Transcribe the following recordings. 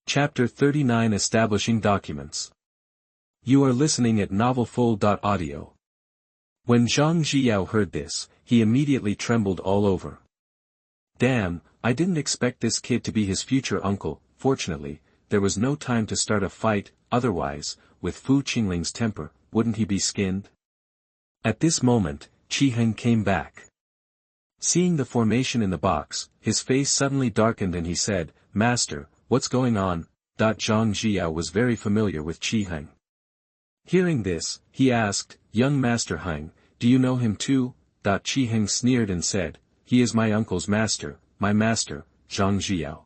Chapter 39 Establishing Documents. You are listening at novelfull.audio. When Zhang Zhiyao heard this, he immediately trembled all over. Damn, I didn't expect this kid to be his future uncle. Fortunately, there was no time to start a fight, otherwise, with Fu Qingling's temper, wouldn't he be skinned? At this moment, Qi Heng came back. Seeing the formation in the box, his face suddenly darkened and he said, "Master, what's going on?" Zhang Zhiyao was very familiar with Qi Heng. Hearing this, he asked, "Young Master Heng, do you know him too?" Qi Heng sneered and said, "He is my uncle's master, my master, Zhang Zhiyao.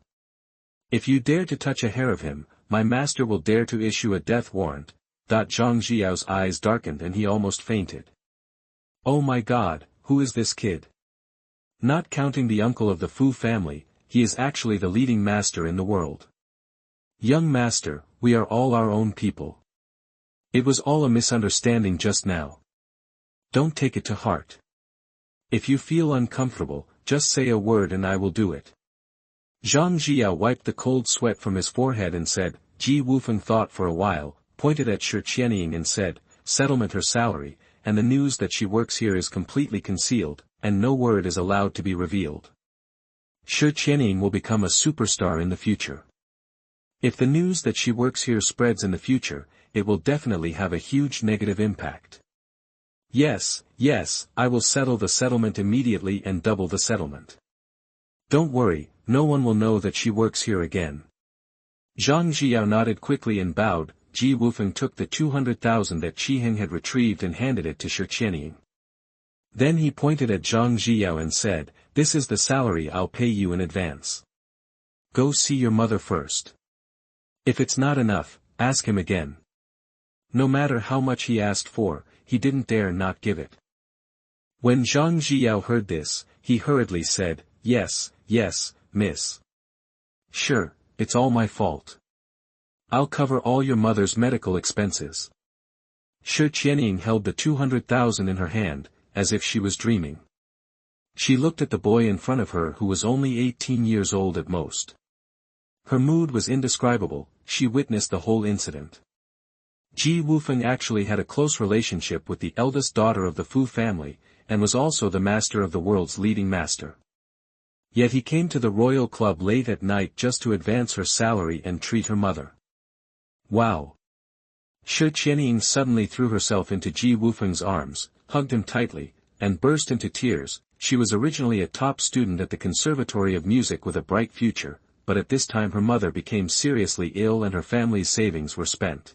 If you dare to touch a hair of him, my master will dare to issue a death warrant." Zhang Zhiyao's eyes darkened and he almost fainted. Oh my God, who is this kid? Not counting the uncle of the Fu family, he is actually the leading master in the world. Young master, we are all our own people. It was all a misunderstanding just now. Don't take it to heart. If you feel uncomfortable, just say a word and I will do it. Zhang Zhiyao wiped the cold sweat from his forehead and said. Ji Wufeng thought for a while, pointed at Shi Qianying and said, "Settlement her salary, and the news that she works here is completely concealed, and no word is allowed to be revealed. Shi Qianying will become a superstar in the future. If the news that she works here spreads in the future, it will definitely have a huge negative impact. Yes, I will settle the settlement immediately and double the settlement. Don't worry, no one will know that she works here again." Zhang Zhiyao nodded quickly and bowed. Ji Wufeng took the 200,000 that Qi Heng had retrieved and handed it to Shi Qianying. Then he pointed at Zhang Zhiyao and said, "This is the salary I'll pay you in advance. Go see your mother first. If it's not enough, ask him again." No matter how much he asked for, he didn't dare not give it. When Zhang Zhiyao heard this, he hurriedly said, Yes, miss. Sure, it's all my fault. I'll cover all your mother's medical expenses." Shi Qianying held the 200,000 in her hand, as if she was dreaming. She looked at the boy in front of her who was only 18 years old at most. Her mood was indescribable. She witnessed the whole incident. Ji Wufeng actually had a close relationship with the eldest daughter of the Fu family, and was also the master of the world's leading master. Yet he came to the royal club late at night just to advance her salary and treat her mother. Wow! Shi Qianying suddenly threw herself into Ji Wufeng's arms, hugged him tightly, and burst into tears. She was originally a top student at the Conservatory of Music with a bright future, but at this time her mother became seriously ill and her family's savings were spent.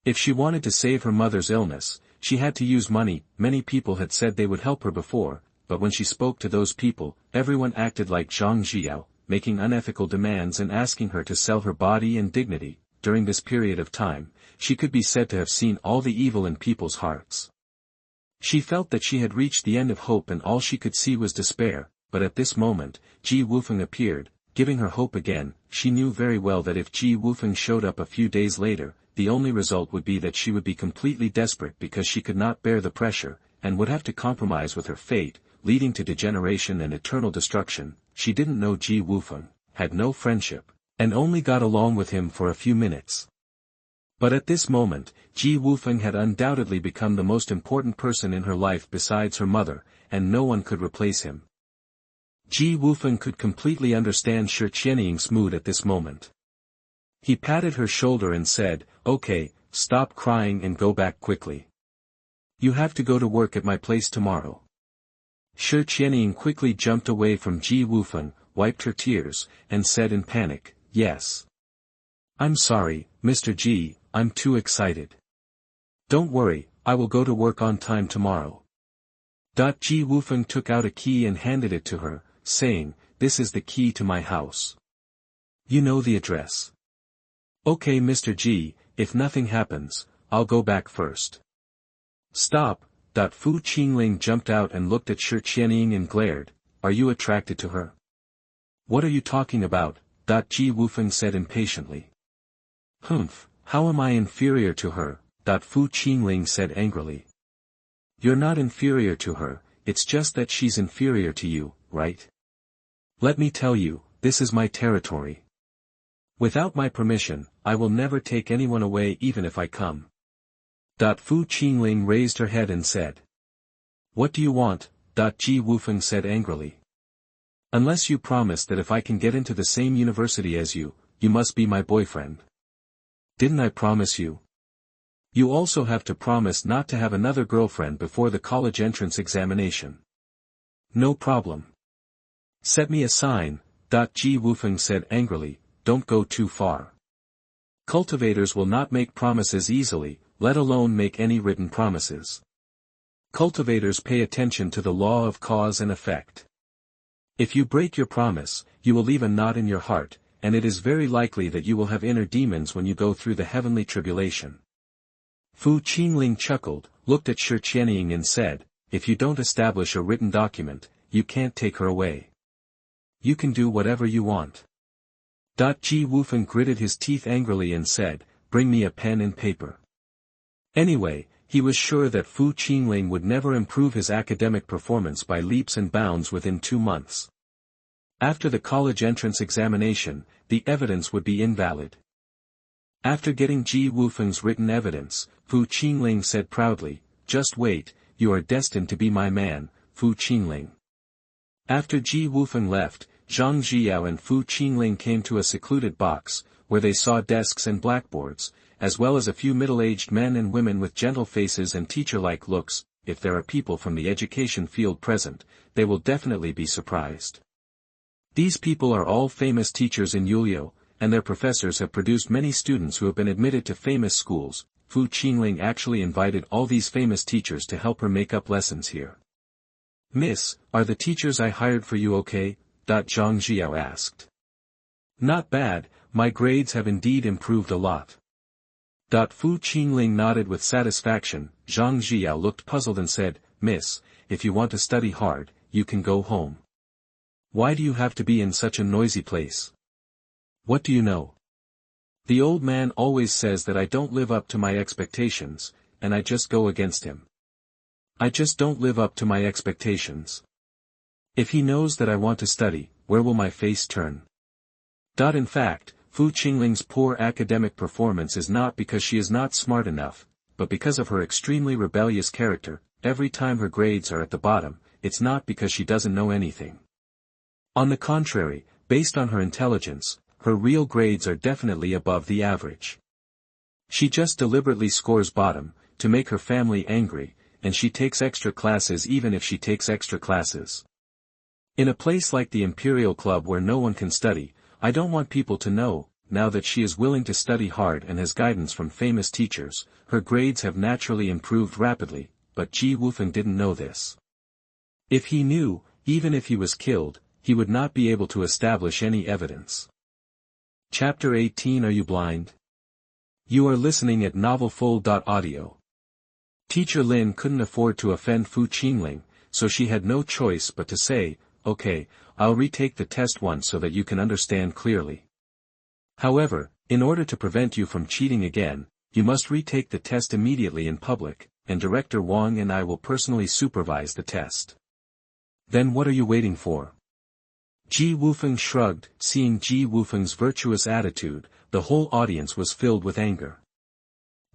If she wanted to save her mother's illness, she had to use money. Many people had said they would help her before, but when she spoke to those people, everyone acted like Zhang Zhiyao, making unethical demands and asking her to sell her body and dignity. During this period of time, she could be said to have seen all the evil in people's hearts. She felt that she had reached the end of hope and all she could see was despair, but at this moment, Ji Wufeng appeared, giving her hope again. She knew very well that if Ji Wufeng showed up a few days later, the only result would be that she would be completely desperate because she could not bear the pressure, and would have to compromise with her fate, leading to degeneration and eternal destruction. She didn't know Ji Wufeng, had no friendship, and only got along with him for a few minutes. But at this moment, Ji Wufeng had undoubtedly become the most important person in her life besides her mother, and no one could replace him. Ji Wufeng could completely understand Shi Qianying's mood at this moment. He patted her shoulder and said, "Okay, stop crying and go back quickly. You have to go to work at my place tomorrow." Shi Qianying quickly jumped away from Ji Wufeng, wiped her tears, and said in panic, "Yes. I'm sorry, Mr. Ji, I'm too excited. Don't worry, I will go to work on time tomorrow." Ji Wufeng took out a key and handed it to her, saying, "This is the key to my house. You know the address. Okay, Mr. Ji, if nothing happens, I'll go back first." "Stop." Fu Qingling jumped out and looked at Shi Qianying and glared, "Are you attracted to her?" "What are you talking about?" Ji Wufeng said impatiently. "Humph, how am I inferior to her?" Fu Qingling said angrily. "You're not inferior to her, it's just that she's inferior to you, right? Let me tell you, this is my territory. Without my permission, I will never take anyone away even if I come. Fu Qingling raised her head and said. What do you want? Ji Wufeng said angrily. Unless you promise that if I can get into the same university as you, you must be my boyfriend. Didn't I promise you? You also have to promise not to have another girlfriend before the college entrance examination. No problem. Set me a sign, Ji Wufeng said angrily, don't go too far. Cultivators will not make promises easily, let alone make any written promises. Cultivators pay attention to the law of cause and effect. If you break your promise, you will leave a knot in your heart, and it is very likely that you will have inner demons when you go through the heavenly tribulation. Fu Qingling chuckled, looked at Shi Qianying and said, if you don't establish a written document, you can't take her away. You can do whatever you want. Ji Wufeng gritted his teeth angrily and said, bring me a pen and paper. Anyway, he was sure that Fu Qingling would never improve his academic performance by leaps and bounds within 2 months. After the college entrance examination, the evidence would be invalid. After getting Ji Wufeng's written evidence, Fu Qingling said proudly, just wait, you are destined to be my man, Fu Qingling. After Ji Wufeng left, Zhang Zhiyao and Fu Qingling came to a secluded box, where they saw desks and blackboards, as well as a few middle-aged men and women with gentle faces and teacher-like looks. If there are people from the education field present, they will definitely be surprised. These people are all famous teachers in Yulio, and their professors have produced many students who have been admitted to famous schools. Fu Qingling actually invited all these famous teachers to help her make up lessons here. Miss, are the teachers I hired for you okay? Zhang Zhiyao asked. Not bad, my grades have indeed improved a lot. Fu Qingling nodded with satisfaction. Zhang Zhiyao looked puzzled and said, Miss, if you want to study hard, you can go home. Why do you have to be in such a noisy place? What do you know? The old man always says that I don't live up to my expectations, and I just go against him. I just don't live up to my expectations. If he knows that I want to study, where will my face turn? In fact, Fu Qingling's poor academic performance is not because she is not smart enough, but because of her extremely rebellious character. Every time her grades are at the bottom, it's not because she doesn't know anything. On the contrary, based on her intelligence, her real grades are definitely above the average. She just deliberately scores bottom, to make her family angry, and she takes extra classes even if she takes extra classes. In a place like the Imperial Club where no one can study, I don't want people to know. Now that she is willing to study hard and has guidance from famous teachers, her grades have naturally improved rapidly, but Ji Wufeng didn't know this. If he knew, even if he was killed, he would not be able to establish any evidence. Chapter 18. Are you blind? You are listening at ModernDay. Teacher Lin couldn't afford to offend Fu Qingling, so she had no choice but to say, okay, I'll retake the test once so that you can understand clearly. However, in order to prevent you from cheating again, you must retake the test immediately in public, and Director Wang and I will personally supervise the test. Then what are you waiting for? Ji Wufeng shrugged. Seeing Ji Wufeng's virtuous attitude, the whole audience was filled with anger.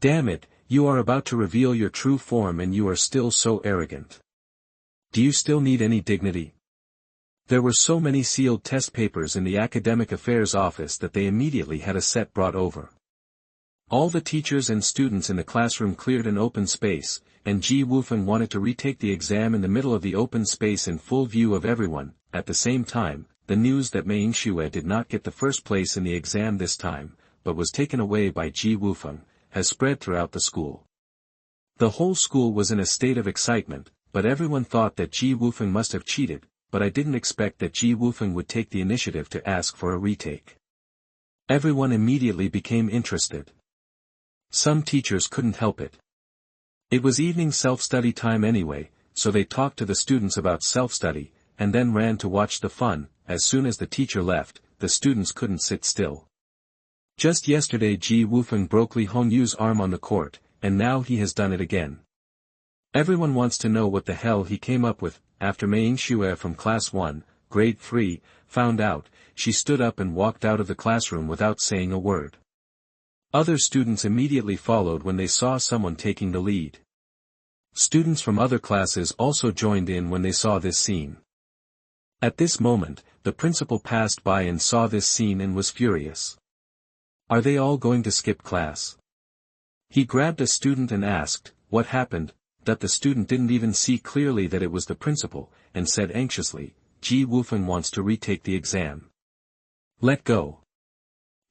Damn it, you are about to reveal your true form and you are still so arrogant. Do you still need any dignity? There were so many sealed test papers in the Academic Affairs office that they immediately had a set brought over. All the teachers and students in the classroom cleared an open space, and Ji Wufeng wanted to retake the exam in the middle of the open space in full view of everyone. At the same time, the news that Mei Xue did not get the first place in the exam this time, but was taken away by Ji Wufeng, has spread throughout the school. The whole school was in a state of excitement, but everyone thought that Ji Wufeng must have cheated. But I didn't expect that Ji Wufeng would take the initiative to ask for a retake. Everyone immediately became interested. Some teachers couldn't help it. It was evening self-study time anyway, so they talked to the students about self-study, and then ran to watch the fun. As soon as the teacher left, the students couldn't sit still. Just yesterday Ji Wufeng broke Li Hongyu's arm on the court, and now he has done it again. Everyone wants to know what the hell he came up with. After Mei Xue from Class 1, Grade 3, found out, she stood up and walked out of the classroom without saying a word. Other students immediately followed when they saw someone taking the lead. Students from other classes also joined in when they saw this scene. At this moment, the principal passed by and saw this scene and was furious. Are they all going to skip class? He grabbed a student and asked, what happened? That the student didn't even see clearly that it was the principal, and said anxiously, Ji Wufeng wants to retake the exam. Let go.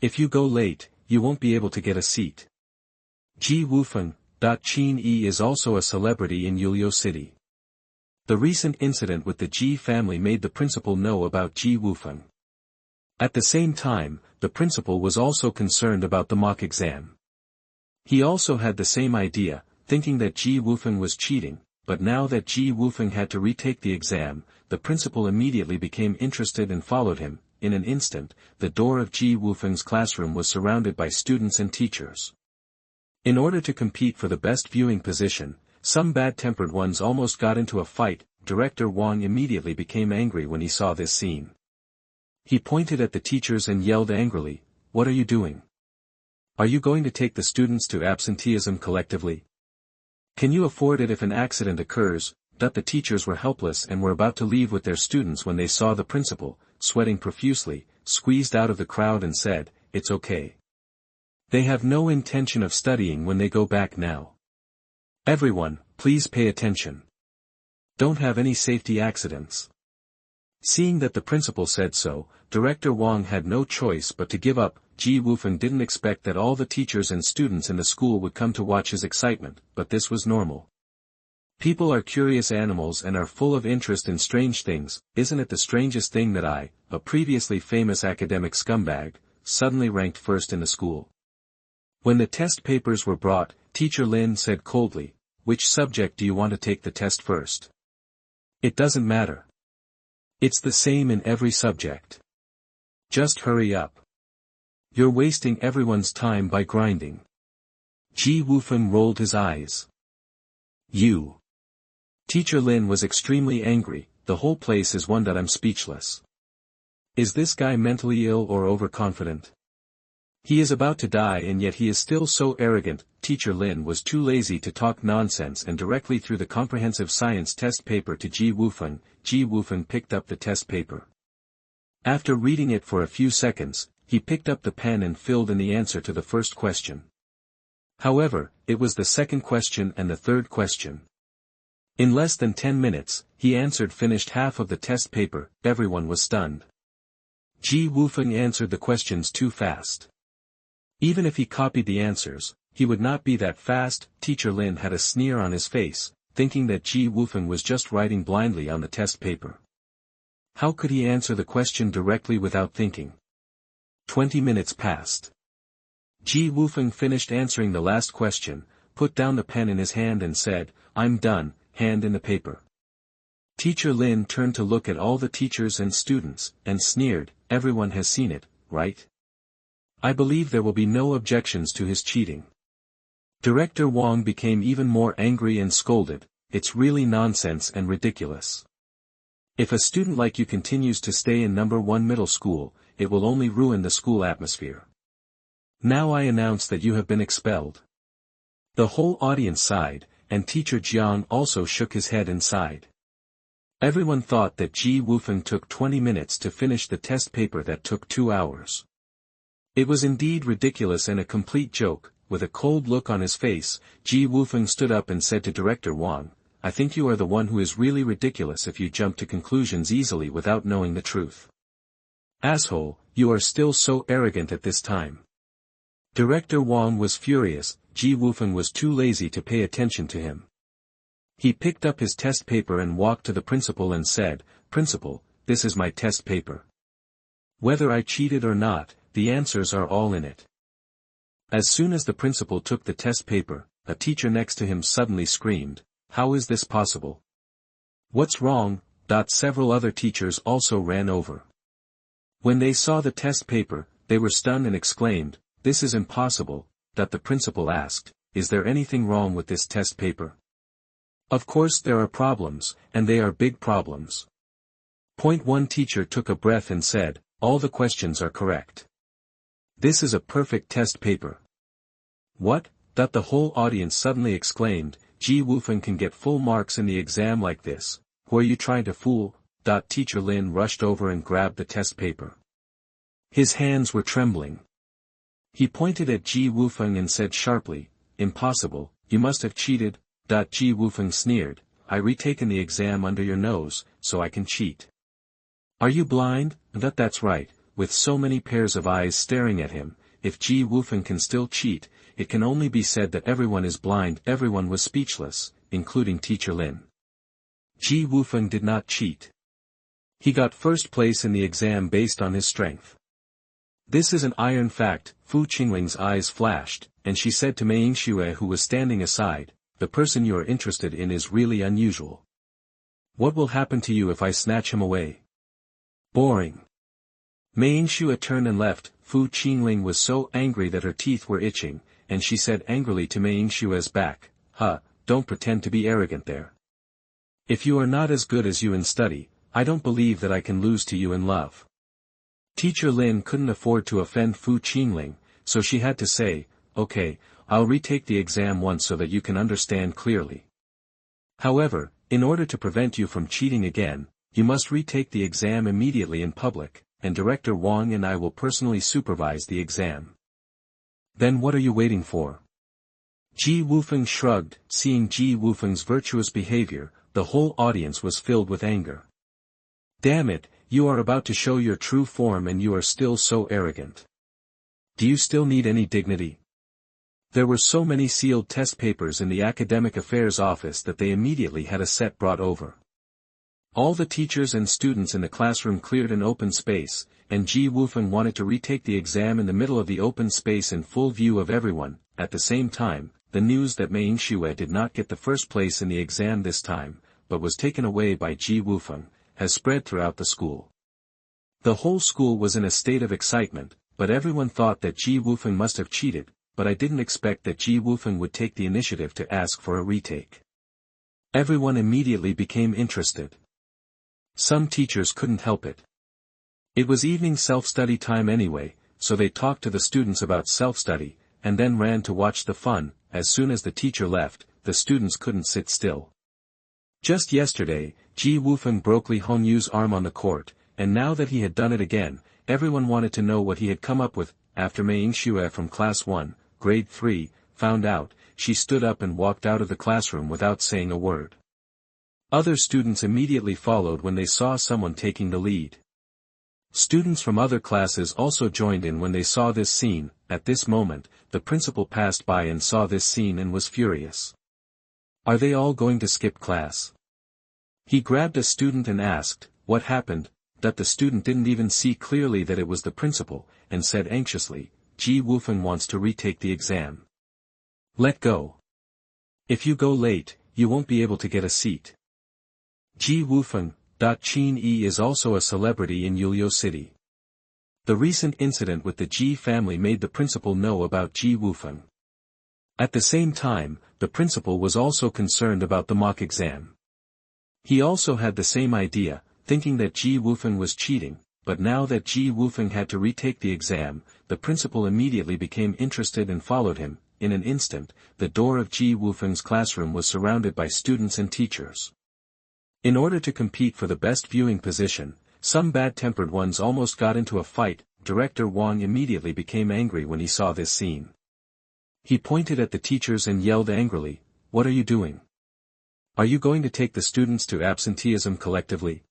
If you go late, you won't be able to get a seat. Ji Wufeng. Qin Yi is also a celebrity in Yulio City. The recent incident with the Ji family made the principal know about Ji Wufeng. At the same time, the principal was also concerned about the mock exam. He also had the same idea, thinking that Ji Wufeng was cheating, but now that Ji Wufeng had to retake the exam, the principal immediately became interested and followed him. In an instant, the door of Ji Wufeng's classroom was surrounded by students and teachers. In order to compete for the best viewing position, some bad-tempered ones almost got into a fight. Director Wang immediately became angry when he saw this scene. He pointed at the teachers and yelled angrily, "What are you doing? Are you going to take the students to absenteeism collectively? Can you afford it if an accident occurs?" The teachers were helpless and were about to leave with their students when they saw the principal, sweating profusely, squeezed out of the crowd and said, "It's okay. They have no intention of studying when they go back now. Everyone, please pay attention. Don't have any safety accidents." Seeing that the principal said so, Director Wang had no choice but to give up. Ji Wufeng didn't expect that all the teachers and students in the school would come to watch his excitement, but this was normal. People are curious animals and are full of interest in strange things. Isn't it the strangest thing that I, a previously famous academic scumbag, suddenly ranked first in the school? When the test papers were brought, Teacher Lin said coldly, "Which subject do you want to take the test first? It doesn't matter. It's the same in every subject. Just hurry up. You're wasting everyone's time by grinding." Ji Wufeng rolled his eyes. "You." Teacher Lin was extremely angry. "The whole place is one that I'm speechless. Is this guy mentally ill or overconfident? He is about to die and yet he is still so arrogant." Teacher Lin was too lazy to talk nonsense and directly threw the comprehensive science test paper to Ji Wufeng. Ji Wufeng picked up the test paper. After reading it for a few seconds, he picked up the pen and filled in the answer to the first question. However, it was the second question and the third question. In less than 10 minutes, he finished half of the test paper. Everyone was stunned. Ji Wufeng answered the questions too fast. Even if he copied the answers, he would not be that fast. Teacher Lin had a sneer on his face, thinking that Ji Wufeng was just writing blindly on the test paper. How could he answer the question directly without thinking? 20 minutes passed. Ji Wufeng finished answering the last question, put down the pen in his hand and said, "I'm done," hand in the paper. Teacher Lin turned to look at all the teachers and students, and sneered, "Everyone has seen it, right? I believe there will be no objections to his cheating." Director Wang became even more angry and scolded, "It's really nonsense and ridiculous. If a student like you continues to stay in number 1 middle school, it will only ruin the school atmosphere. Now I announce that you have been expelled." The whole audience sighed, and Teacher Jiang also shook his head and sighed. Everyone thought that Ji Wufeng took 20 minutes to finish the test paper that took 2 hours. It was indeed ridiculous and a complete joke. With a cold look on his face, Ji Wufeng stood up and said to Director Wang, "I think you are the one who is really ridiculous if you jump to conclusions easily without knowing the truth. Asshole, you are still so arrogant at this time." Director Wang was furious. Ji Wufeng was too lazy to pay attention to him. He picked up his test paper and walked to the principal and said, "Principal, this is my test paper. Whether I cheated or not, the answers are all in it." As soon as the principal took the test paper, a teacher next to him suddenly screamed, "How is this possible? What's wrong?" Several other teachers also ran over. When they saw the test paper, they were stunned and exclaimed, "This is impossible." The principal asked, "Is there anything wrong with this test paper?" "Of course there are problems, and they are big problems." One teacher took a breath and said, All the questions are correct. This is a perfect test paper. What? That the whole audience suddenly exclaimed, Ji Wufeng can get full marks in the exam like this. Who are you trying to fool? Teacher Lin rushed over and grabbed the test paper. His hands were trembling. He pointed at Ji Wufeng and said sharply, impossible, you must have cheated. Ji Wufeng sneered, I retaken the exam under your nose, so I can cheat. Are you blind? That's right, with so many pairs of eyes staring at him, if Ji Wufeng can still cheat, it can only be said that everyone is blind. Everyone was speechless, including Teacher Lin. Ji Wufeng did not cheat. He got first place in the exam based on his strength. This is an iron fact. Fu Qingling's eyes flashed, and she said to Mei Yingxue who was standing aside, the person you are interested in is really unusual. What will happen to you if I snatch him away? Boring. Mei Yingxue turned and left. Fu Qingling was so angry that her teeth were itching, and she said angrily to Mei Yingxue's back, don't pretend to be arrogant there. If you are not as good as you in study, I don't believe that I can lose to you in love. Teacher Lin couldn't afford to offend Fu Qingling, so she had to say, okay, I'll retake the exam once so that you can understand clearly. However, in order to prevent you from cheating again, you must retake the exam immediately in public, and Director Wang and I will personally supervise the exam. Then what are you waiting for? Ji Wufeng shrugged. Seeing Ji Wufeng's virtuous behavior, the whole audience was filled with anger. Damn it, you are about to show your true form and you are still so arrogant. Do you still need any dignity? There were so many sealed test papers in the academic affairs office that they immediately had a set brought over. All the teachers and students in the classroom cleared an open space, and Ji Wufeng wanted to retake the exam in the middle of the open space in full view of everyone. At the same time, the news that Mei Yingxue did not get the first place in the exam this time, but was taken away by Ji Wufeng, has spread throughout the school. The whole school was in a state of excitement, but everyone thought that Ji Wufeng must have cheated, but I didn't expect that Ji Wufeng would take the initiative to ask for a retake. Everyone immediately became interested. Some teachers couldn't help it. It was evening self-study time anyway, so they talked to the students about self-study, and then ran to watch the fun. As soon as the teacher left, the students couldn't sit still. Just yesterday, Ji Wufeng broke Li Honyu's arm on the court, and now that he had done it again, everyone wanted to know what he had come up with. After Mei Yingxue from Class 1, Grade 3, found out, she stood up and walked out of the classroom without saying a word. Other students immediately followed when they saw someone taking the lead. Students from other classes also joined in when they saw this scene. At this moment, the principal passed by and saw this scene and was furious. Are they all going to skip class? He grabbed a student and asked, what happened? That the student didn't even see clearly that it was the principal, and said anxiously, Ji Wufeng wants to retake the exam. Let go. If you go late, you won't be able to get a seat. Ji Wufeng. Qin Yi is also a celebrity in Yulio City. The recent incident with the Ji family made the principal know about Ji Wufeng. At the same time, the principal was also concerned about the mock exam. He also had the same idea, thinking that Ji Wufeng was cheating, but now that Ji Wufeng had to retake the exam, the principal immediately became interested and followed him. In an instant, the door of Ji Wufeng's classroom was surrounded by students and teachers. In order to compete for the best viewing position, some bad-tempered ones almost got into a fight. Director Wang immediately became angry when he saw this scene. He pointed at the teachers and yelled angrily, what are you doing? Are you going to take the students to absenteeism collectively?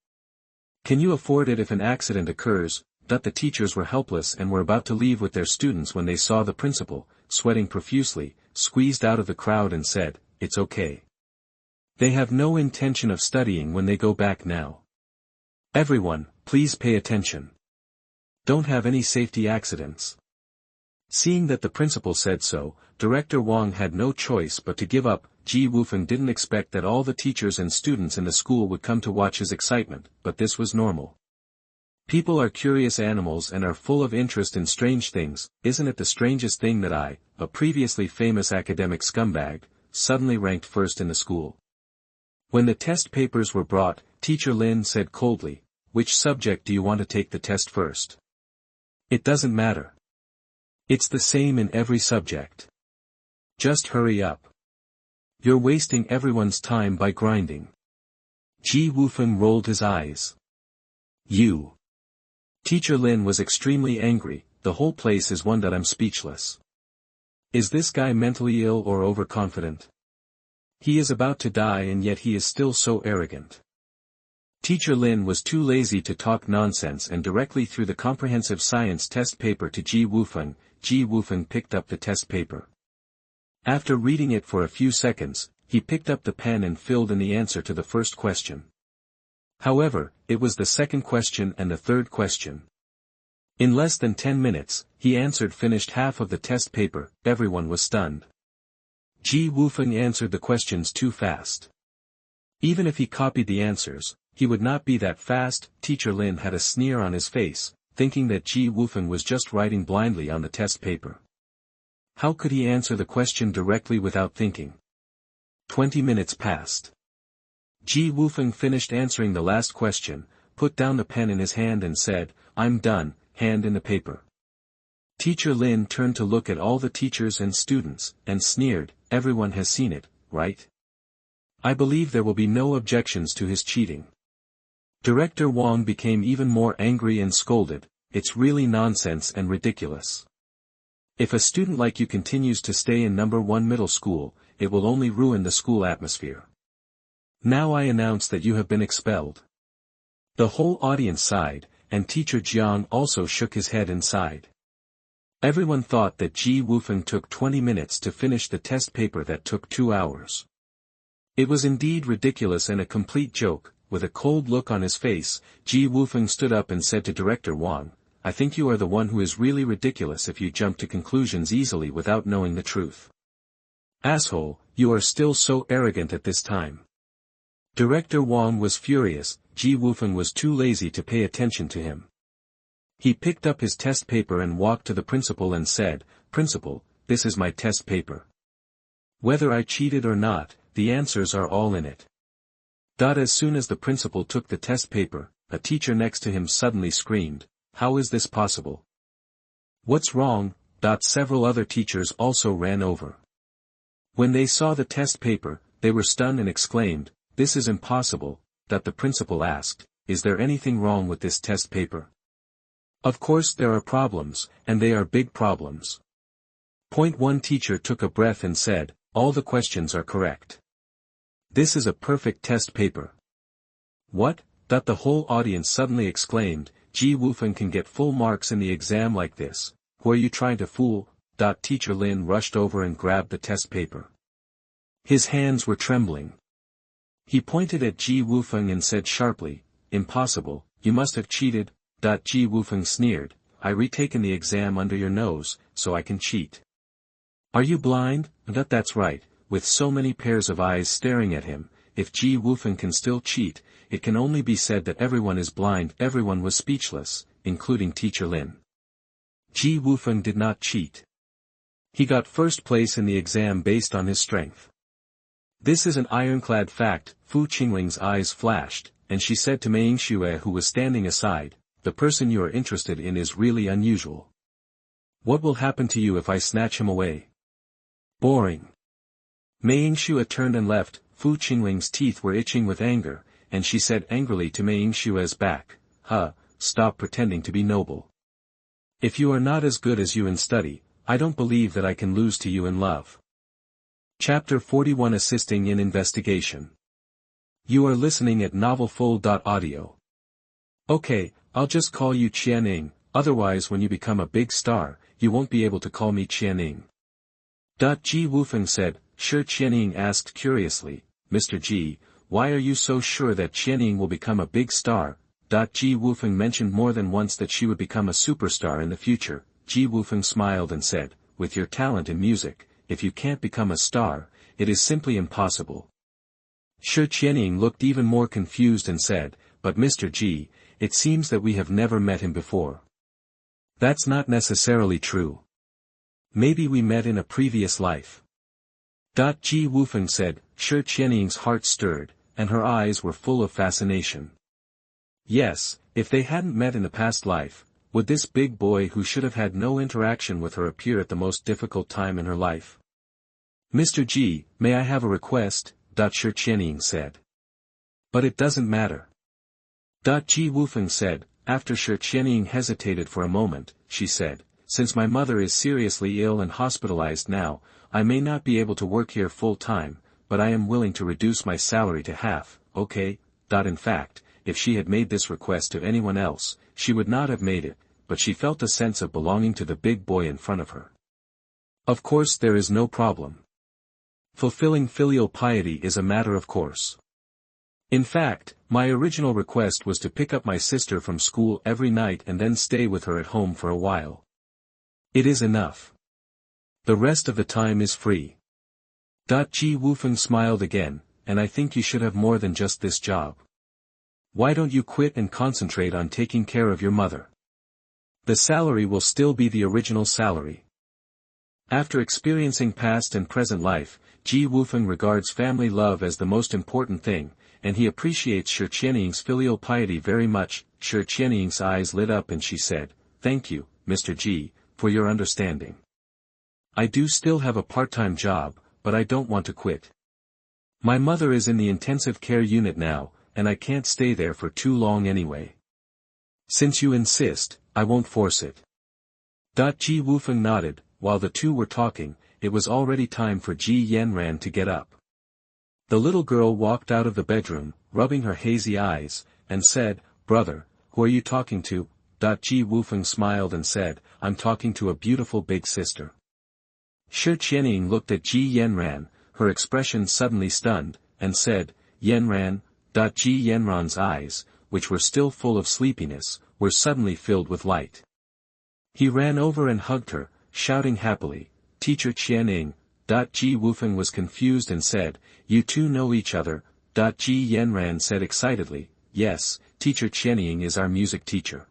Can you afford it if an accident occurs? The teachers were helpless and were about to leave with their students when they saw the principal, sweating profusely, squeezed out of the crowd and said, it's okay. They have no intention of studying when they go back now. Everyone, please pay attention. Don't have any safety accidents. Seeing that the principal said so, Director Wang had no choice but to give up. Ji Wufeng didn't expect that all the teachers and students in the school would come to watch his excitement, but this was normal. People are curious animals and are full of interest in strange things. Isn't it the strangest thing that I, a previously famous academic scumbag, suddenly ranked first in the school? When the test papers were brought, Teacher Lin said coldly, which subject do you want to take the test first? It doesn't matter. It's the same in every subject. Just hurry up. You're wasting everyone's time by grinding. Ji Wufeng rolled his eyes. You. Teacher Lin was extremely angry. The whole place is one that I'm speechless. Is this guy mentally ill or overconfident? He is about to die and yet he is still so arrogant. Teacher Lin was too lazy to talk nonsense and directly threw the comprehensive science test paper to Ji Wufeng. Ji Wufeng picked up the test paper. After reading it for a few seconds, he picked up the pen and filled in the answer to the first question. However, it was the second question and the third question. In less than 10 minutes, he finished half of the test paper. Everyone was stunned. Ji Wufeng answered the questions too fast. Even if he copied the answers, he would not be that fast. Teacher Lin had a sneer on his face, thinking that Ji Wufeng was just writing blindly on the test paper. How could he answer the question directly without thinking? 20 minutes passed. Ji Wufeng finished answering the last question, put down the pen in his hand and said, "I'm done," hand in the paper. Teacher Lin turned to look at all the teachers and students, and sneered, "Everyone has seen it, right? I believe there will be no objections to his cheating." Director Wang became even more angry and scolded, "It's really nonsense and ridiculous. If a student like you continues to stay in number 1 middle school, it will only ruin the school atmosphere. Now I announce that you have been expelled." The whole audience sighed, and Teacher Jiang also shook his head and sighed. Everyone thought that Ji Wufeng took 20 minutes to finish the test paper that took 2 hours. It was indeed ridiculous and a complete joke. With a cold look on his face, Ji Wufeng stood up and said to Director Wang, "I think you are the one who is really ridiculous if you jump to conclusions easily without knowing the truth. Asshole, you are still so arrogant at this time." Director Wang was furious. Ji Wufeng was too lazy to pay attention to him. He picked up his test paper and walked to the principal and said, "Principal, this is my test paper. Whether I cheated or not, the answers are all in it." As soon as the principal took the test paper, a teacher next to him suddenly screamed, "How is this possible? What's wrong?" Several other teachers also ran over. When they saw the test paper, they were stunned and exclaimed, "This is impossible." The principal asked, "Is there anything wrong with this test paper?" "Of course there are problems, and they are big problems." One teacher took a breath and said, "All the questions are correct. This is a perfect test paper." "What?" The whole audience suddenly exclaimed, "Ji Wufeng can get full marks in the exam like this. Who are you trying to fool?" Teacher Lin rushed over and grabbed the test paper. His hands were trembling. He pointed at Ji Wufeng and said sharply, "Impossible, you must have cheated." Ji Wufeng sneered, "I retaken the exam under your nose, so I can cheat. Are you blind?" That's right. With so many pairs of eyes staring at him, if Ji Wufeng can still cheat, it can only be said that everyone is blind. Everyone was speechless, including Teacher Lin. Ji Wufeng did not cheat. He got first place in the exam based on his strength. This is an ironclad fact. Fu Qingling's eyes flashed, and she said to Maingxue who was standing aside, "The person you are interested in is really unusual. What will happen to you if I snatch him away?" "Boring." Maingxue turned and left. Fu Qingling's teeth were itching with anger, and she said angrily to Maingxue's back, Stop pretending to be noble. If you are not as good as you in study, I don't believe that I can lose to you in love." Chapter 41 Assisting in Investigation. You are listening at novelfull.audio. Okay, I'll just call you Qianing, otherwise when you become a big star, you won't be able to call me Qianing. Ji Wufeng said. Sure. Qianing asked curiously, "Mr. Ji, why are you so sure that Qianing will become a big star?" Ji Wufeng mentioned more than once that she would become a superstar in the future. Ji Wufeng smiled and said, "With your talent in music, if you can't become a star, it is simply impossible." Shi Qianing looked even more confused and said, "But Mr. Ji, it seems that we have never met him before." "That's not necessarily true. Maybe we met in a previous life." Ji Wufeng said. Shi Qianing's heart stirred, and her eyes were full of fascination. "Yes, if they hadn't met in the past life, Would this big boy who should have had no interaction with her appear at the most difficult time in her life? Mr. Ji, may I have a request? Shi Qianying said. But it doesn't matter. Ji Wufeng said. After Shi Qianying hesitated for a moment, she said, since my mother is seriously ill and hospitalized now, I may not be able to work here full time, but I am willing to reduce my salary to half, okay? In fact, if she had made this request to anyone else, she would not have made it, but she felt a sense of belonging to the big boy in front of her. Of course there is no problem. Fulfilling filial piety is a matter of course. In fact, my original request was to pick up my sister from school every night and then stay with her at home for a while. It is enough. The rest of the time is free. Ji Wufeng smiled again, and I think you should have more than just this job. Why don't you quit and concentrate on taking care of your mother? The salary will still be the original salary. After experiencing past and present life, Ji Wufeng regards family love as the most important thing, and he appreciates Shi Qianying's filial piety very much. Shi Qianying's eyes lit up and she said, "Thank you, Mr. Ji, for your understanding. I do still have a part-time job, but I don't want to quit. My mother is in the intensive care unit now, and I can't stay there for too long anyway. Since you insist, I won't force it." Ji Wufeng nodded. While the two were talking, it was already time for Ji Yanran to get up. The little girl walked out of the bedroom, rubbing her hazy eyes, and said, "Brother, who are you talking to?" Ji Wufeng smiled and said, "I'm talking to a beautiful big sister." Shi Qianying looked at Ji Yanran, her expression suddenly stunned, and said, "Yanran." Ji Yanran's eyes, which were still full of sleepiness, were suddenly filled with light. He ran over and hugged her, shouting happily, "Teacher Qianying." Ji Wufeng was confused and said, "You two know each other?" Ji Yanran said excitedly, "Yes, Teacher Qianying is our music teacher.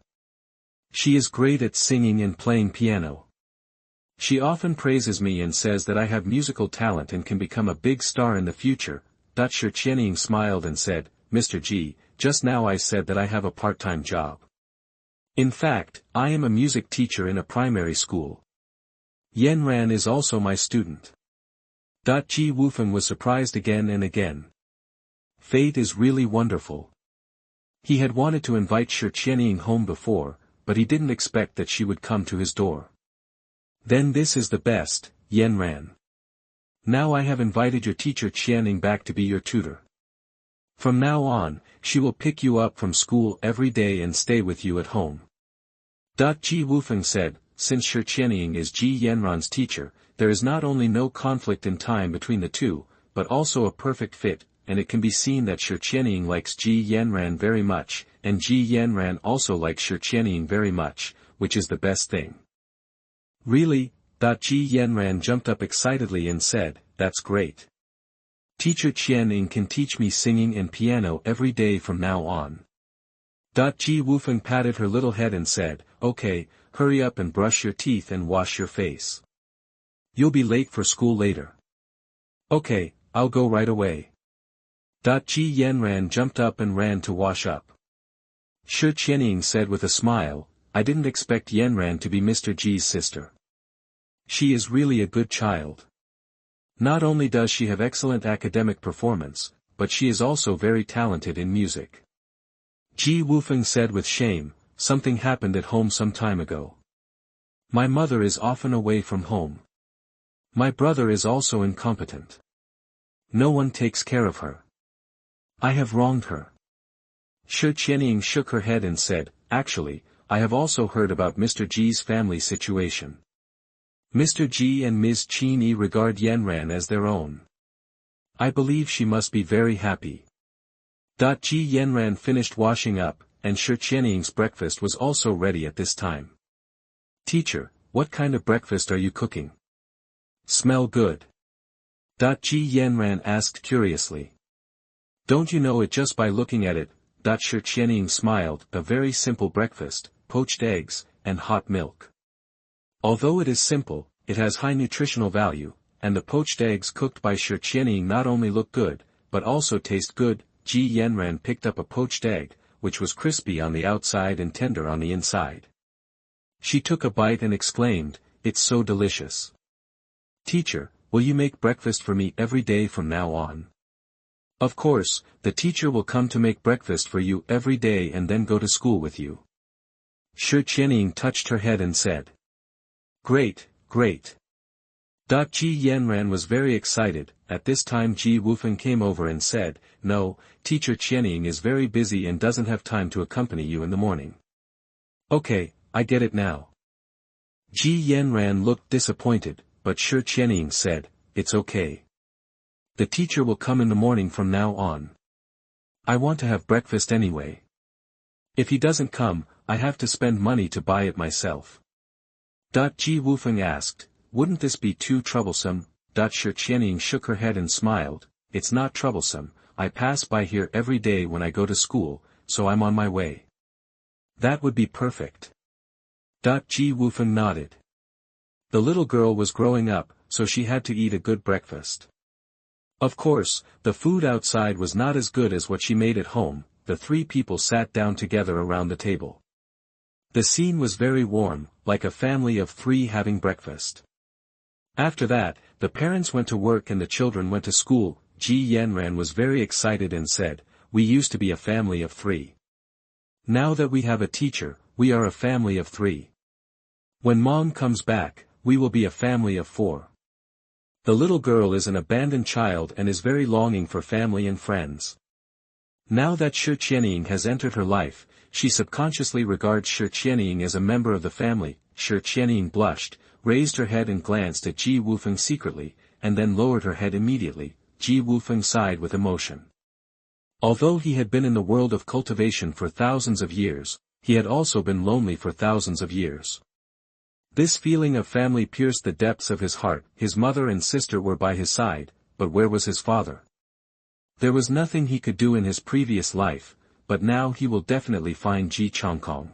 She is great at singing and playing piano. She often praises me and says that I have musical talent and can become a big star in the future." Shi Qianying smiled and said, "Mr. Ji, just now I said that I have a part-time job. In fact, I am a music teacher in a primary school. Yanran is also my student." Ji Wufeng was surprised again and again. Fate is really wonderful. He had wanted to invite Shi Qianying home before, but he didn't expect that she would come to his door. Then this is the best, Yanran. Now I have invited your teacher Qianying back to be your tutor. From now on, she will pick you up from school every day and stay with you at home." Ji Wufeng said, "Since Shi Qianying is Ji Yanran's teacher, there is not only no conflict in time between the two, but also a perfect fit, and it can be seen that Shi Qianying likes Ji Yanran very much, and Ji Yanran also likes Shi Qianying very much, which is the best thing." "Really?" Ji Yanran jumped up excitedly and said, "That's great. Teacher Qianying can teach me singing and piano every day from now on." Ji Wufeng patted her little head and said, "Okay, hurry up and brush your teeth and wash your face. You'll be late for school later." "Okay, I'll go right away." Ji Yanran jumped up and ran to wash up. Shi Qianying said with a smile, "I didn't expect Yanran to be Mr. Ji's sister. She is really a good child. Not only does she have excellent academic performance, but she is also very talented in music." Ji Wufeng said with shame, "Something happened at home some time ago. My mother is often away from home. My brother is also incompetent. No one takes care of her. I have wronged her." Shi Qianying shook her head and said, "Actually, I have also heard about Mr. Ji's family situation. Mr. Ji and Ms. Qin regard Yanran as their own. I believe she must be very happy." Ji Yanran finished washing up, and Shi Qianying's breakfast was also ready at this time. "Teacher, what kind of breakfast are you cooking? Smell good?" Ji Yanran asked curiously. "Don't you know it just by looking at it?" Shi Qianying smiled, "A very simple breakfast, poached eggs, and hot milk. Although it is simple, it has high nutritional value, and the poached eggs cooked by Shi Qianying not only look good, but also taste good." Ji Yanran picked up a poached egg, which was crispy on the outside and tender on the inside. She took a bite and exclaimed, "It's so delicious. Teacher, will you make breakfast for me every day from now on?" "Of course, the teacher will come to make breakfast for you every day and then go to school with you." Shi Qianying touched her head and said, "Great, great." Ji Yanran was very excited. At this time Ji Wufeng came over and said, "No, Teacher Qianying is very busy and doesn't have time to accompany you in the morning." "Okay, I get it now." Ji Yanran looked disappointed, but Shi Qianying said, "It's okay. The teacher will come in the morning from now on. I want to have breakfast anyway. If he doesn't come, I have to spend money to buy it myself." Ji Wufeng asked, "Wouldn't this be too troublesome?" Shi Qianying shook her head and smiled, "It's not troublesome, I pass by here every day when I go to school, so I'm on my way." "That would be perfect." Ji Wufeng nodded. The little girl was growing up, so she had to eat a good breakfast. Of course, the food outside was not as good as what she made at home. The three people sat down together around the table. The scene was very warm, like a family of three having breakfast. After that, the parents went to work and the children went to school. Ji Yanran was very excited and said, "We used to be a family of three. Now that we have a teacher, we are a family of three. When Mom comes back, we will be a family of four." The little girl is an abandoned child and is very longing for family and friends. Now that Shi Qianying has entered her life, she subconsciously regards Shi Qianying as a member of the family. Shi Qianying blushed, raised her head and glanced at Ji Wufeng secretly, and then lowered her head immediately. Ji Wufeng sighed with emotion. Although he had been in the world of cultivation for thousands of years, he had also been lonely for thousands of years. This feeling of family pierced the depths of his heart. His mother and sister were by his side, but where was his father? There was nothing he could do in his previous life, but now he will definitely find Ji Chongkong.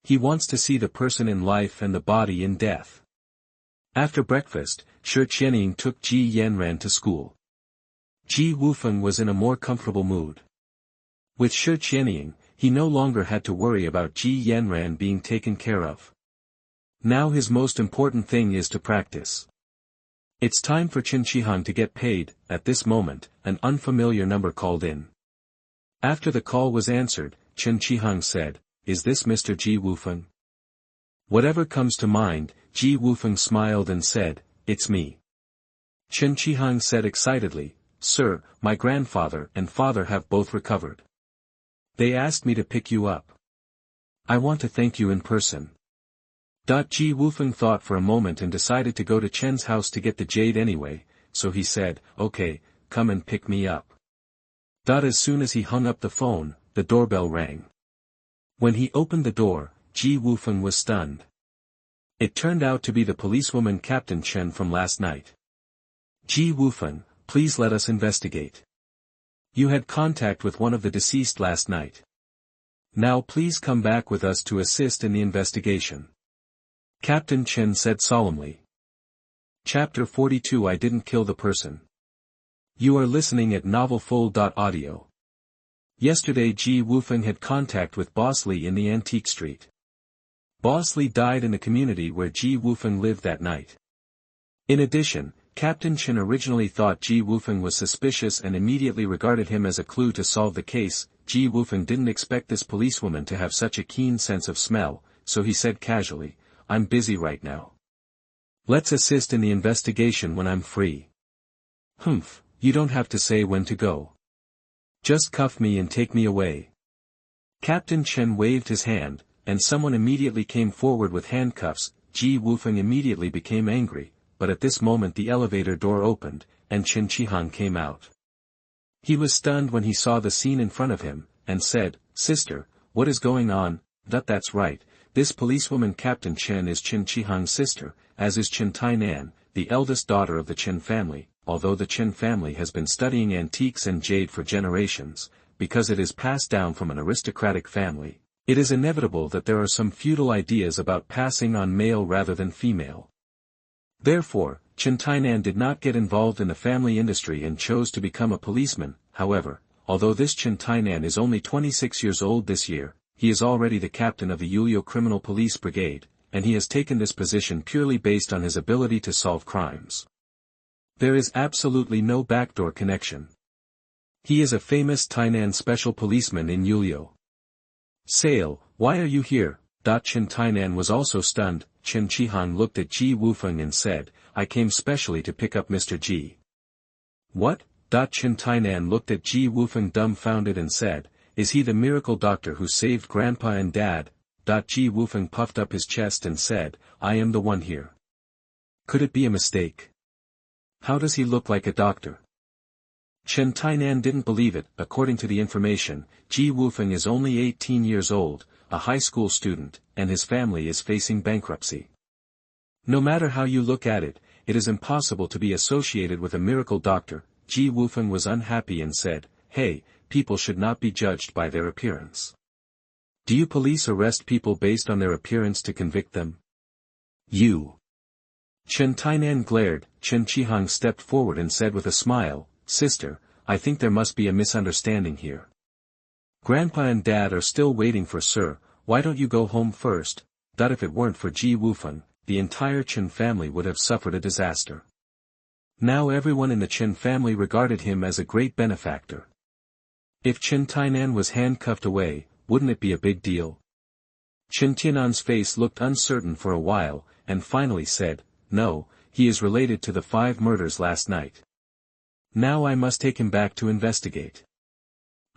He wants to see the person in life and the body in death. After breakfast, Shi Qianying took Ji Yanran to school. Ji Wufeng was in a more comfortable mood. With Shi Qianying, he no longer had to worry about Ji Yanran being taken care of. Now his most important thing is to practice. It's time for Chen Qihang to get paid. At this moment, an unfamiliar number called in. After the call was answered, Chen Qihang said, "Is this Mr. Ji Wufeng?" Whatever comes to mind, Ji Wufeng smiled and said, "It's me." Chen Qihang said excitedly, "Sir, my grandfather and father have both recovered. They asked me to pick you up. I want to thank you in person." Ji Wufeng thought for a moment and decided to go to Chen's house to get the jade anyway, so he said, "Okay, come and pick me up." As soon as he hung up the phone, the doorbell rang. When he opened the door, Ji Wufeng was stunned. It turned out to be the policewoman Captain Chen from last night. "Ji Wufeng, please let us investigate. You had contact with one of the deceased last night. Now please come back with us to assist in the investigation," Captain Chen said solemnly. Chapter 42 I Didn't Kill the Person. You are listening at novelfull.audio. Yesterday Ji Wufeng had contact with Boss Li in the antique street. Boss Li died in the community where Ji Wufeng lived that night. In addition, Captain Chen originally thought Ji Wufeng was suspicious and immediately regarded him as a clue to solve the case. Ji Wufeng didn't expect this policewoman to have such a keen sense of smell, so he said casually, "I'm busy right now. Let's assist in the investigation when I'm free." "Humph, you don't have to say when to go. Just cuff me and take me away." Captain Chen waved his hand, and someone immediately came forward with handcuffs. Ji Wufeng immediately became angry, but at this moment the elevator door opened, and Chen Qihang came out. He was stunned when he saw the scene in front of him, and said, "Sister, what is going on?" That's right, this policewoman Captain Chen is Chen Qihang's sister, as is Chen Tainan, the eldest daughter of the Chen family. Although the Chen family has been studying antiques and jade for generations, because it is passed down from an aristocratic family, it is inevitable that there are some feudal ideas about passing on male rather than female. Therefore, Chen Tainan did not get involved in the family industry and chose to become a policeman. However, although this Chen Tainan is only 26 years old this year, he is already the captain of the Yulio Criminal Police Brigade, and he has taken this position purely based on his ability to solve crimes. There is absolutely no backdoor connection. He is a famous Tainan special policeman in Yulio. Sale, why are you here? Chen Tainan was also stunned. Chen Qihang looked at Ji Wufeng and said, I came specially to pick up Mr. Ji. What? Chen Tainan looked at Ji Wufeng dumbfounded and said, is he the miracle doctor who saved Grandpa and Dad? Ji Wufeng puffed up his chest and said, I am the one here. Could it be a mistake? How does he look like a doctor? Chen Tainan didn't believe it. According to the information, Ji Wufeng is only 18 years old, a high school student, and his family is facing bankruptcy. No matter how you look at it, it is impossible to be associated with a miracle doctor. Ji Wufeng was unhappy and said, hey, people should not be judged by their appearance. Do you police arrest people based on their appearance to convict them? You. Chen Tainan glared. Chen Qihang stepped forward and said with a smile, Sister, I think there must be a misunderstanding here. Grandpa and Dad are still waiting for Sir, why don't you go home first? If it weren't for Ji Wufeng, the entire Chen family would have suffered a disaster. Now everyone in the Chen family regarded him as a great benefactor. If Chen Tainan was handcuffed away, wouldn't it be a big deal? Chen Tianan's face looked uncertain for a while, and finally said, no, he is related to the 5 murders last night. Now I must take him back to investigate.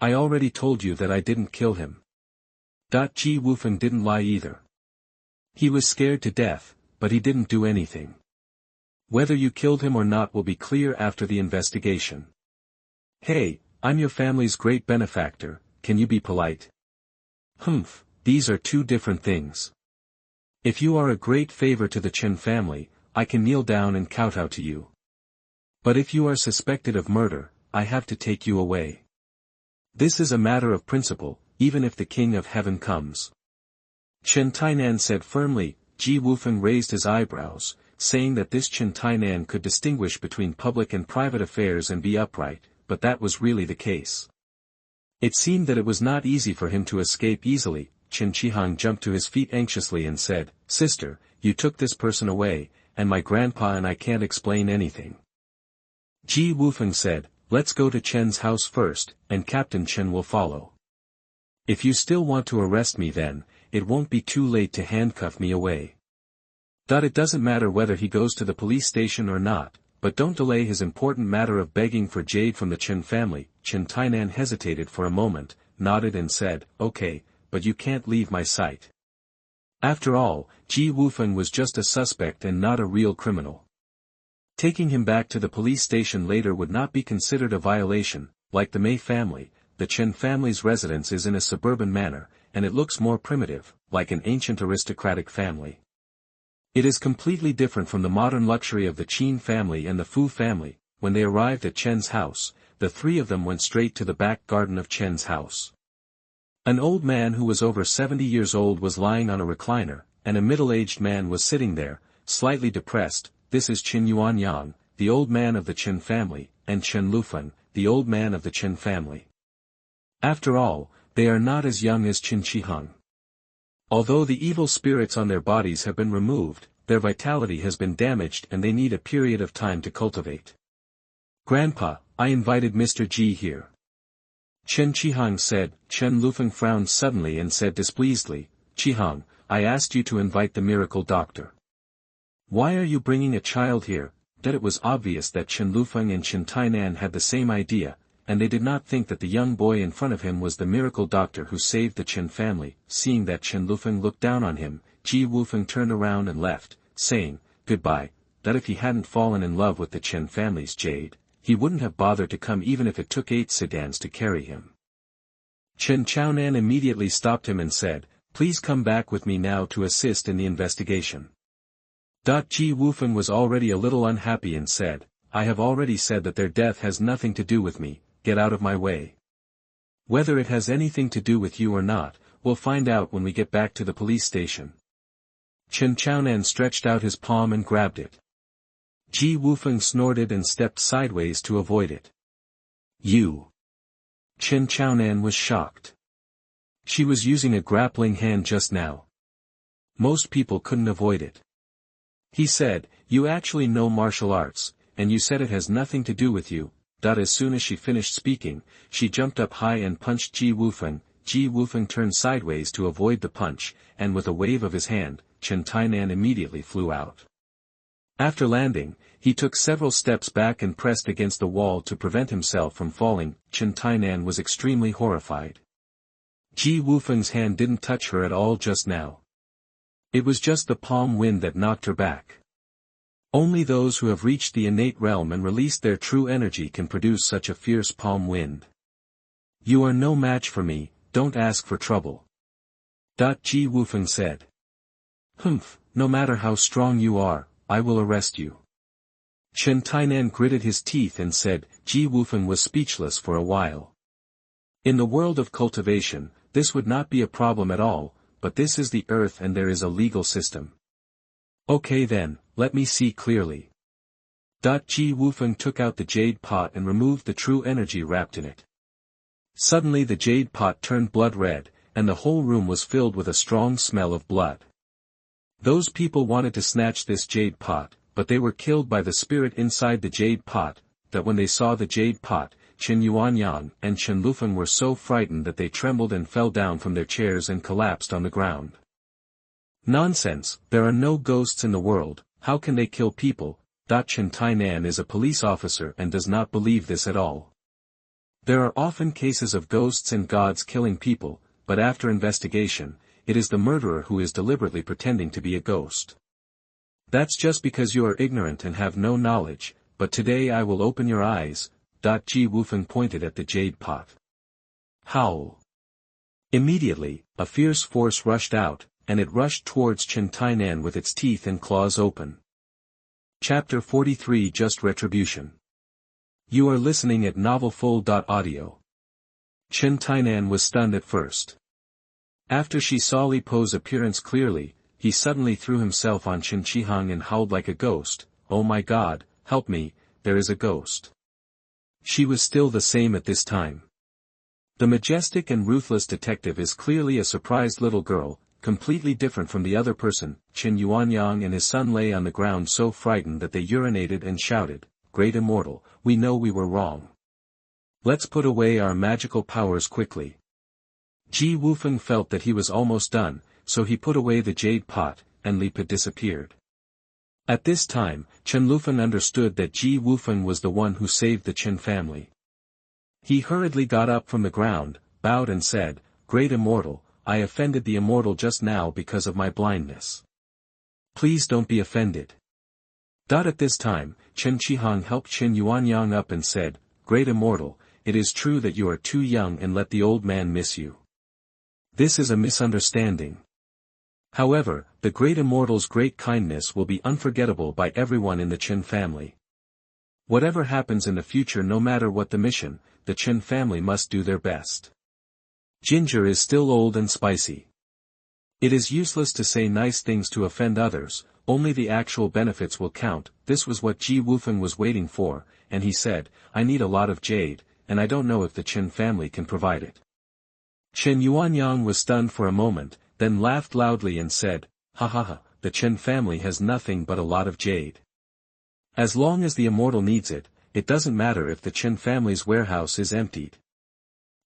I already told you that I didn't kill him. Ji Wufeng didn't lie either. He was scared to death, but he didn't do anything. Whether you killed him or not will be clear after the investigation. Hey, I'm your family's great benefactor, can you be polite? Humph, these are two different things. If you are a great favor to the Chen family, I can kneel down and kowtow to you. But if you are suspected of murder, I have to take you away. This is a matter of principle, even if the King of Heaven comes. Chen Tainan said firmly. Ji Wufeng raised his eyebrows, saying that this Chen Tainan could distinguish between public and private affairs and be upright, but that was really the case. It seemed that it was not easy for him to escape easily. Chen Qihang jumped to his feet anxiously and said, Sister, you took this person away, and my grandpa and I can't explain anything. Ji Wufeng said, let's go to Chen's house first, and Captain Chen will follow. If you still want to arrest me then, it won't be too late to handcuff me away. It doesn't matter whether he goes to the police station or not, but don't delay his important matter of begging for jade from the Chen family. Chen Tainan hesitated for a moment, nodded and said, okay, but you can't leave my sight. After all, Ji Wufeng was just a suspect and not a real criminal. Taking him back to the police station later would not be considered a violation. Like the Mei family, the Chen family's residence is in a suburban manner, and it looks more primitive, like an ancient aristocratic family. It is completely different from the modern luxury of the Qin family and the Fu family. When they arrived at Chen's house, the 3 of them went straight to the back garden of Chen's house. An old man who was over 70 years old was lying on a recliner, and a middle-aged man was sitting there, slightly depressed. This is Qin Yuanyang, the old man of the Chen family, and Chen Lufeng, the old man of the Chen family. After all, they are not as young as Chen Qihang. Although the evil spirits on their bodies have been removed, their vitality has been damaged and they need a period of time to cultivate. Grandpa, I invited Mr. Ji here. Chen Qihang said. Chen Lufeng frowned suddenly and said displeasedly, Qihang, I asked you to invite the miracle doctor. Why are you bringing a child here? It was obvious that Chen Lufeng and Chen Tainan had the same idea, and they did not think that the young boy in front of him was the miracle doctor who saved the Chen family. Seeing that Chen Lufeng looked down on him, Ji Wufeng turned around and left, saying, goodbye. If he hadn't fallen in love with the Chen family's jade, he wouldn't have bothered to come even if it took 8 sedans to carry him. Chen Chaonan immediately stopped him and said, please come back with me now to assist in the investigation. Ji Wufeng was already a little unhappy and said, I have already said that their death has nothing to do with me, get out of my way. Whether it has anything to do with you or not, we'll find out when we get back to the police station. Chen Chaonan stretched out his palm and grabbed it. Ji Wufeng snorted and stepped sideways to avoid it. You. Chen Chaonan was shocked. She was using a grappling hand just now. Most people couldn't avoid it. He said, "You actually know martial arts, and you said it has nothing to do with you." As soon as she finished speaking, she jumped up high and punched Ji Wufeng. Ji Wufeng turned sideways to avoid the punch, and with a wave of his hand, Chen Tainan immediately flew out. After landing, he took several steps back and pressed against the wall to prevent himself from falling. Chen Tainan was extremely horrified. Ji Wufeng's hand didn't touch her at all just now. It was just the palm wind that knocked her back. Only those who have reached the innate realm and released their true energy can produce such a fierce palm wind. "You are no match for me, don't ask for trouble." Ji Wufeng said. "Humph, no matter how strong you are, I will arrest you." Chen Tainan gritted his teeth and said. Ji Wufeng was speechless for a while. In the world of cultivation, this would not be a problem at all, but this is the earth and there is a legal system. "Okay then, let me see clearly." Ji Wufeng took out the jade pot and removed the true energy wrapped in it. Suddenly the jade pot turned blood red, and the whole room was filled with a strong smell of blood. Those people wanted to snatch this jade pot, but they were killed by the spirit inside the jade pot. That when they saw the jade pot, Chen Yuanyang and Chen Lufeng were so frightened that they trembled and fell down from their chairs and collapsed on the ground. "Nonsense, there are no ghosts in the world, how can they kill people?" Chen Tainan is a police officer and does not believe this at all. There are often cases of ghosts and gods killing people, but after investigation, it is the murderer who is deliberately pretending to be a ghost. That's just because you are ignorant and have no knowledge, but today I will open your eyes. Ji Wufeng pointed at the jade pot. Howl. Immediately, a fierce force rushed out, and it rushed towards Chen Tainan with its teeth and claws open. Chapter 43 Just Retribution. You are listening at ModernDay. Chen Tainan was stunned at first. After she saw Li Po's appearance clearly, he suddenly threw himself on Chen Qihang and howled like a ghost. "Oh my God, help me, there is a ghost." She was still the same at this time. The majestic and ruthless detective is clearly a surprised little girl, completely different from the other person. Chen Yuanyang and his son lay on the ground so frightened that they urinated and shouted, "Great Immortal, we know we were wrong. Let's put away our magical powers quickly." Ji Wufeng felt that he was almost done, so he put away the jade pot, and Li Po disappeared. At this time, Chen Lufeng understood that Ji Wufeng was the one who saved the Chen family. He hurriedly got up from the ground, bowed and said, "Great Immortal, I offended the Immortal just now because of my blindness. Please don't be offended." At this time, Chen Qihang helped Chen Yuanyang up and said, "Great Immortal, it is true that you are too young and let the old man miss you. This is a misunderstanding. However, the Great Immortal's great kindness will be unforgettable by everyone in the Chen family. Whatever happens in the future, no matter what the mission, the Chen family must do their best. Ginger is still old and spicy. It is useless to say nice things to offend others, only the actual benefits will count." This was what Ji Wufeng was waiting for, and he said, "I need a lot of jade, and I don't know if the Chen family can provide it." Chen Yuanyang was stunned for a moment, then laughed loudly and said, "Ha ha ha, the Chen family has nothing but a lot of jade. As long as the Immortal needs it, it doesn't matter if the Chen family's warehouse is emptied.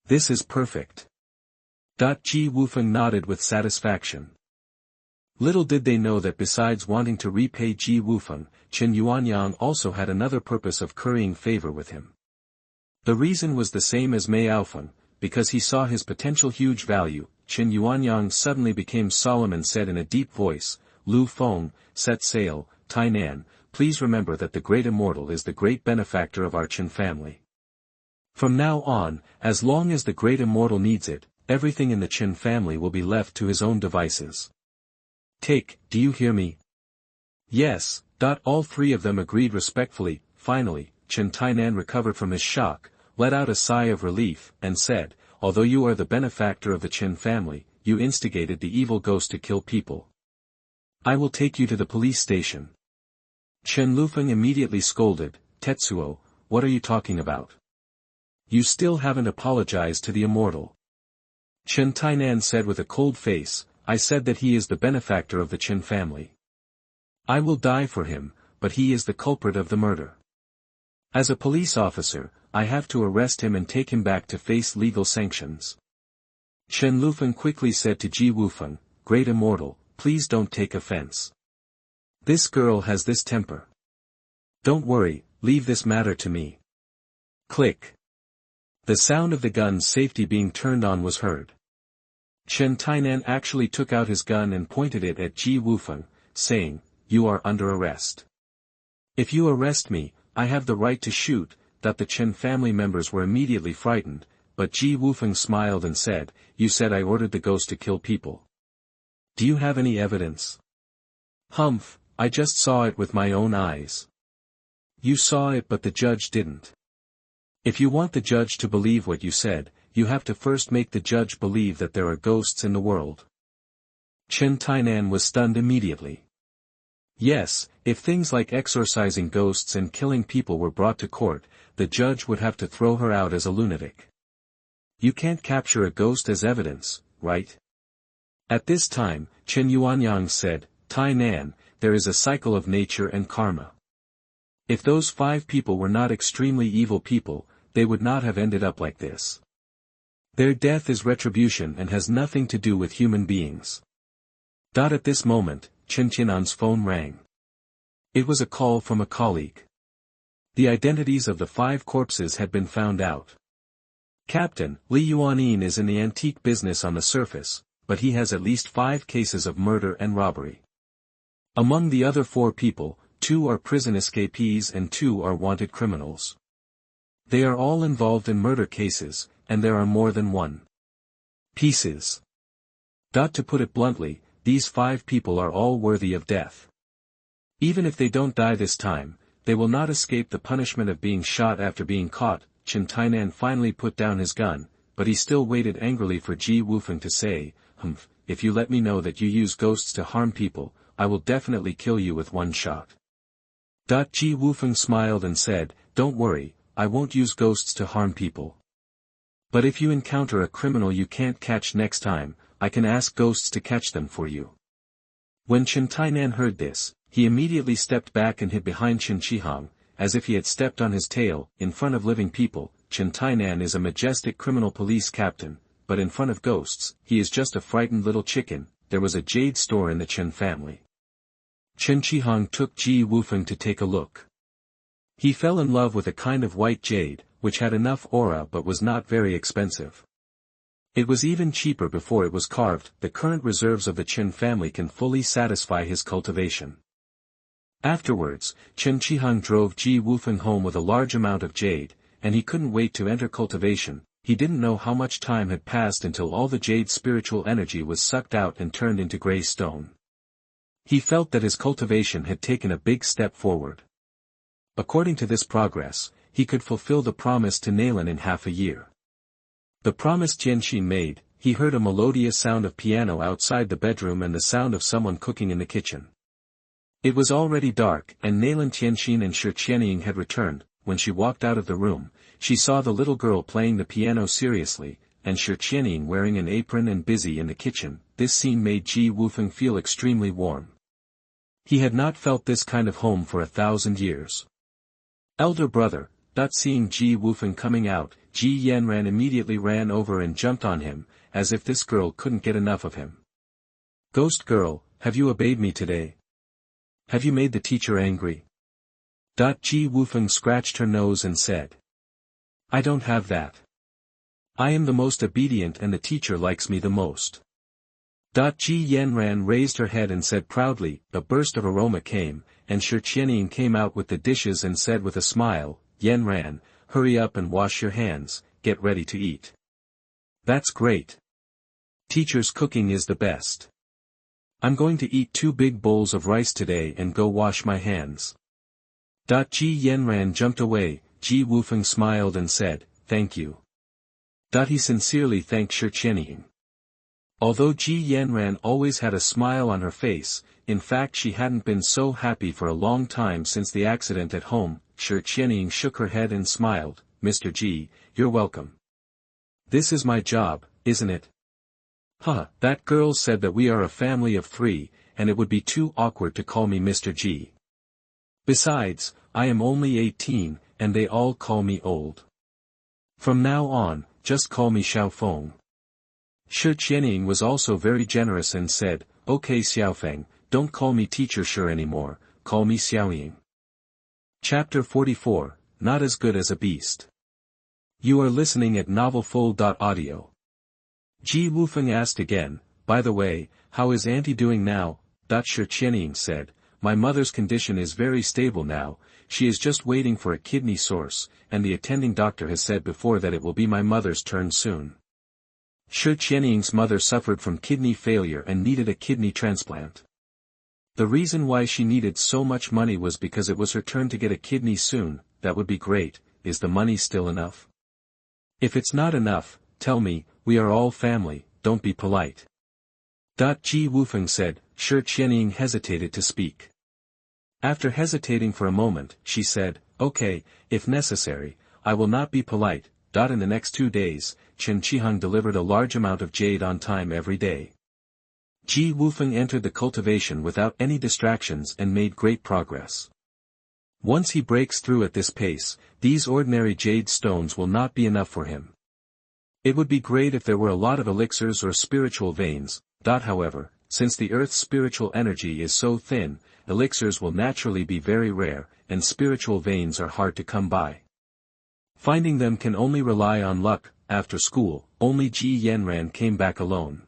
This is perfect." Ji Wufeng nodded with satisfaction. Little did they know that besides wanting to repay Ji Wufeng, Chen Yuanyang also had another purpose of currying favor with him. The reason was the same as MaleProtagonist, because he saw his potential huge value. Chen Yuanyang suddenly became solemn and said in a deep voice, "Lu Feng, set sail. Tainan, please remember that the Great Immortal is the great benefactor of our Chen family. From now on, as long as the Great Immortal needs it, everything in the Chen family will be left to his own devices. Take, do you hear me?" "Yes." All three of them agreed respectfully. Finally, Chen Tainan recovered from his shock, let out a sigh of relief, and said, "Although you are the benefactor of the Chen family, you instigated the evil ghost to kill people. I will take you to the police station." Chen Lufeng immediately scolded, "Tetsuo, what are you talking about? You still haven't apologized to the Immortal." Chen Tainan said with a cold face, I said that he is the benefactor of the Qin family. I will die for him, but he is the culprit of the murder. As a police officer, I have to arrest him and take him back to face legal sanctions. Chen Lufeng quickly said to Ji Wufeng, Great Immortal, please don't take offense. This girl has this temper. Don't worry, leave this matter to me. Click. The sound of the gun's safety being turned on was heard. Chen Tainan actually took out his gun and pointed it at Ji Wufeng, saying, You are under arrest. If you arrest me, I have the right to shoot. That the Chen family members were immediately frightened, but Ji Wufeng smiled and said, You said I ordered the ghost to kill people. Do you have any evidence? Humph, I just saw it with my own eyes. You saw it but the judge didn't. If you want the judge to believe what you said, you have to first make the judge believe that there are ghosts in the world. Chen Tainan was stunned immediately. Yes, if things like exorcising ghosts and killing people were brought to court, the judge would have to throw her out as a lunatic. You can't capture a ghost as evidence, right? At this time, Chen Yuanyang said, Tainan, there is a cycle of nature and karma. If those 5 people were not extremely evil people, they would not have ended up like this. Their death is retribution and has nothing to do with human beings. At this moment, Chen Tianan's phone rang. It was a call from a colleague. The identities of the 5 corpses had been found out. Captain, Li Yuanin is in the antique business on the surface, but he has at least 5 cases of murder and robbery. Among the other 4 people, 2 are prison escapees and 2 are wanted criminals. They are all involved in murder cases, and there are more than 1 pieces. To put it bluntly, these 5 people are all worthy of death. Even if they don't die this time, they will not escape the punishment of being shot after being caught. Chen Tainan finally put down his gun, but he still waited angrily for Ji Wufeng to say, Humph, if you let me know that you use ghosts to harm people, I will definitely kill you with 1 shot. Ji Wufeng smiled and said, Don't worry, I won't use ghosts to harm people. But if you encounter a criminal you can't catch next time, I can ask ghosts to catch them for you. When Chen Tainan heard this, he immediately stepped back and hid behind Chen Qihang, as if he had stepped on his tail. In front of living people, Chen Tainan is a majestic criminal police captain, but in front of ghosts, he is just a frightened little chicken. There was a jade store in the Chen family. Chen Qihang took Ji Wufeng to take a look. He fell in love with a kind of white jade, which had enough aura but was not very expensive. It was even cheaper before it was carved. The current reserves of the Chen family can fully satisfy his cultivation. Afterwards, Chen Qihang drove Ji Wufeng home with a large amount of jade, and he couldn't wait to enter cultivation. He didn't know how much time had passed until all the jade's spiritual energy was sucked out and turned into grey stone. He felt that his cultivation had taken a big step forward. According to this progress, he could fulfill the promise to Nalan in half a year. The promise Jianxi made, he heard a melodious sound of piano outside the bedroom and the sound of someone cooking in the kitchen. It was already dark, and Nalan Tianxin and Shi Qianying had returned. When she walked out of the room, she saw the little girl playing the piano seriously, and Shi Qianying wearing an apron and busy in the kitchen. This scene made Ji Wufeng feel extremely warm. He had not felt this kind of home for 1,000 years. Elder brother, seeing Ji Wufeng coming out, Ji Yanran immediately ran over and jumped on him, as if this girl couldn't get enough of him. Ghost girl, have you obeyed me today? Have you made the teacher angry? Ji Wufeng scratched her nose and said. I don't have that. I am the most obedient and the teacher likes me the most. Ji Yanran raised her head and said proudly. A burst of aroma came, and Shi Qianying came out with the dishes and said with a smile, Yanran, hurry up and wash your hands, get ready to eat. That's great. Teacher's cooking is the best. I'm going to eat 2 big bowls of rice today and go wash my hands. Ji Yanran jumped away. Ji Wufeng smiled and said, thank you. He sincerely thanked Shi Qianying. Although Ji Yanran always had a smile on her face, in fact she hadn't been so happy for a long time since the accident at home. Shi Qianying shook her head and smiled, Mr. Ji, you're welcome. This is my job, isn't it? Huh, that girl said that we are a family of 3, and it would be too awkward to call me Mr. Ji. Besides, I am only 18, and they all call me old. From now on, just call me Xiaofeng. Shi Qianying was also very generous and said, okay Xiaofeng, don't call me Teacher Shi anymore, call me Xiaoying. Chapter 44, Not as Good as a Beast. You are listening at novelfull.audio. Ji Wufeng asked again, by the way, how is Auntie doing now? Shi Qianying said, my mother's condition is very stable now, she is just waiting for a kidney source, and the attending doctor has said before that it will be my mother's turn soon. Shi Qianying's mother suffered from kidney failure and needed a kidney transplant. The reason why she needed so much money was because it was her turn to get a kidney soon. That would be great. Is the money still enough? If it's not enough, tell me, we are all family, don't be polite. Ji Wufeng said. Shi Qianying hesitated to speak. After hesitating for a moment, she said, okay, if necessary, I will not be polite. In the next 2 days, Chen Qihang delivered a large amount of jade on time every day. Ji Wufeng entered the cultivation without any distractions and made great progress. Once he breaks through at this pace, these ordinary jade stones will not be enough for him. It would be great if there were a lot of elixirs or spiritual veins. However, since the Earth's spiritual energy is so thin, elixirs will naturally be very rare, and spiritual veins are hard to come by. Finding them can only rely on luck. After school, only Ji Yanran came back alone.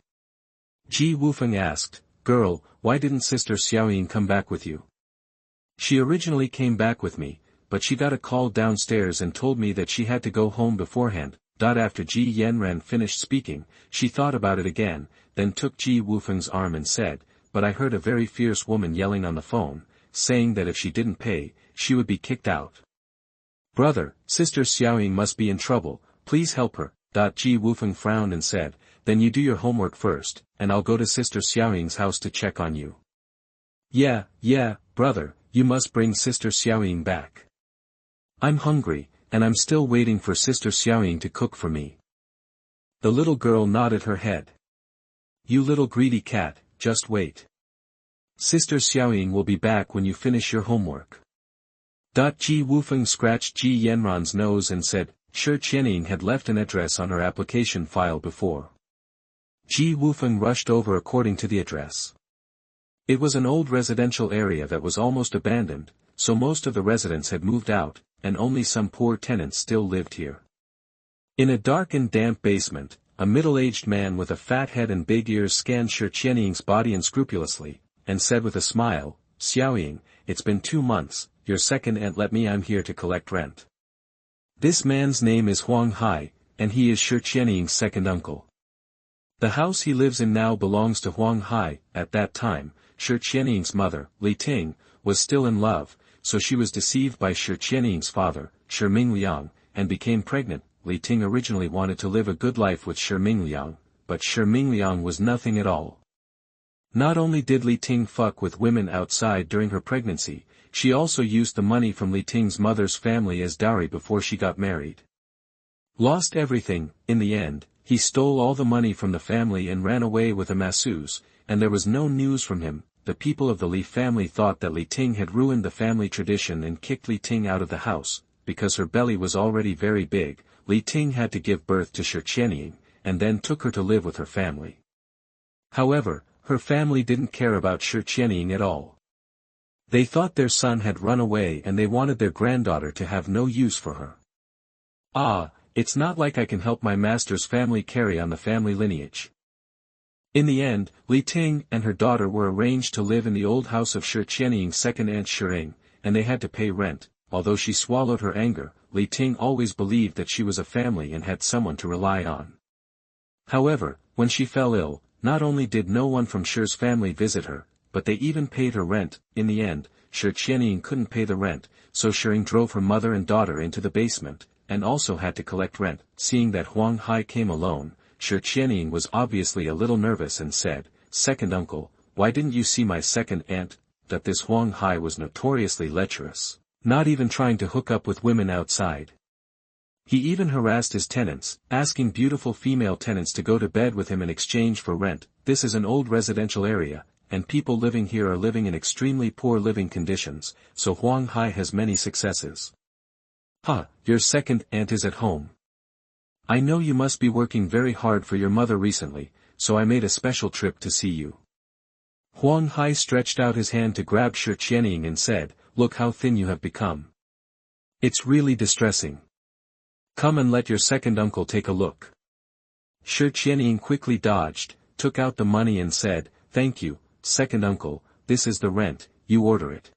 Ji Wufeng asked, girl, why didn't Sister Xiaoying come back with you? She originally came back with me, but she got a call downstairs and told me that she had to go home beforehand. After Ji Yanran finished speaking, she thought about it again, then took Ji Wufeng's arm and said, but I heard a very fierce woman yelling on the phone, saying that if she didn't pay, she would be kicked out. Brother, Sister Xiaoying must be in trouble, please help her. Ji Wufeng frowned and said, then you do your homework first, and I'll go to Sister Xiaoying's house to check on you. Yeah, brother, you must bring Sister Xiaoying back. I'm hungry, and I'm still waiting for Sister Xiaoying to cook for me. The little girl nodded her head. You little greedy cat, just wait. Sister Xiaoying will be back when you finish your homework. Ji Wufeng scratched Ji Yanran's nose and said, Shi Qianying had left an address on her application file before. Ji Wufeng rushed over according to the address. It was an old residential area that was almost abandoned, so most of the residents had moved out, and only some poor tenants still lived here. In a dark and damp basement, a middle-aged man with a fat head and big ears scanned Shi Qianying's body unscrupulously, and said with a smile, Xiaoying, it's been 2 months, your second aunt let me I'm here to collect rent. This man's name is Huang Hai, and he is Shi Qianying's second uncle. The house he lives in now belongs to Huang Hai. At that time, Shi Qianying's mother, Li Ting, was still in love, so she was deceived by Shi Qianying's father, Shi Mingliang, and became pregnant. Li Ting originally wanted to live a good life with Shi Mingliang, but Shi Mingliang was nothing at all. Not only did Li Ting fuck with women outside during her pregnancy, she also used the money from Li Ting's mother's family as dowry before she got married. Lost everything. In the end, he stole all the money from the family and ran away with a masseuse, and there was no news from him. The people of the Li family thought that Li Ting had ruined the family tradition and kicked Li Ting out of the house. Because her belly was already very big, Li Ting had to give birth to Shi Qianying, and then took her to live with her family. However, her family didn't care about Shi Qianying at all. They thought their son had run away and they wanted their granddaughter to have no use for her. It's not like I can help my master's family carry on the family lineage. In the end, Li Ting and her daughter were arranged to live in the old house of Shi Qianying's second aunt Shiring, and they had to pay rent. Although she swallowed her anger, Li Ting always believed that she was a family and had someone to rely on. However, when she fell ill, not only did no one from Shi's family visit her, but they even paid her rent. In the end, Shi Qianying couldn't pay the rent, so Shiring drove her mother and daughter into the basement, and also had to collect rent. Seeing that Huang Hai came alone, Shi Qianying was obviously a little nervous and said, Second uncle, why didn't you see my second aunt? That this Huang Hai was notoriously lecherous, not even trying to hook up with women outside. He even harassed his tenants, asking beautiful female tenants to go to bed with him in exchange for rent. This is an old residential area, and people living here are living in extremely poor living conditions, so Huang Hai has many successes. Ha, your second aunt is at home. I know you must be working very hard for your mother recently, so I made a special trip to see you. Huang Hai stretched out his hand to grab Shi Qianying and said, look how thin you have become. It's really distressing. Come and let your second uncle take a look. Shi Qianying quickly dodged, took out the money and said, thank you, second uncle, this is the rent, you order it.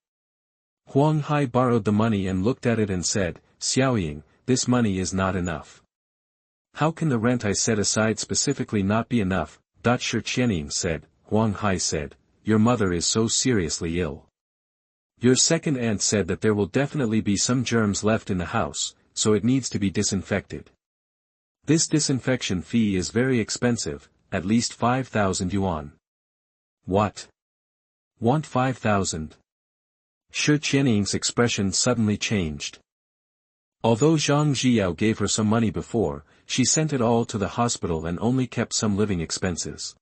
Huang Hai borrowed the money and looked at it and said, Xiaoying, this money is not enough. How can the rent I set aside specifically not be enough? Shi Qianying said. Huang Hai said, your mother is so seriously ill. Your second aunt said that there will definitely be some germs left in the house, so it needs to be disinfected. This disinfection fee is very expensive, at least 5,000 yuan. What? Want 5,000? Shi Qianying's expression suddenly changed. Although Zhang Zhiyao gave her some money before, she sent it all to the hospital and only kept some living expenses.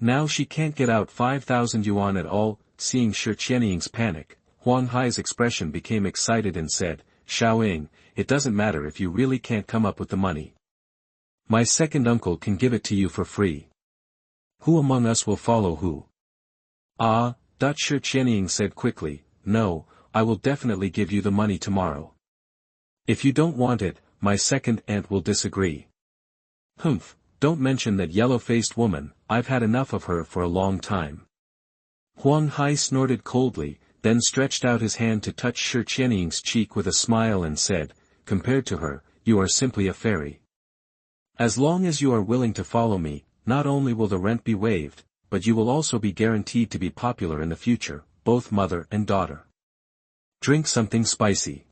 Now she can't get out 5,000 yuan at all. Seeing Shi Qianying's panic, Huang Hai's expression became excited and said, Xiaoying, it doesn't matter if you really can't come up with the money. My second uncle can give it to you for free. Who among us will follow who? Ah, Shi Qianying said quickly, no, I will definitely give you the money tomorrow. If you don't want it, my second aunt will disagree. Humph, don't mention that yellow-faced woman, I've had enough of her for a long time. Huang Hai snorted coldly, then stretched out his hand to touch Shi Qianying's cheek with a smile and said, compared to her, you are simply a fairy. As long as you are willing to follow me, not only will the rent be waived, but you will also be guaranteed to be popular in the future, both mother and daughter. Drink something spicy.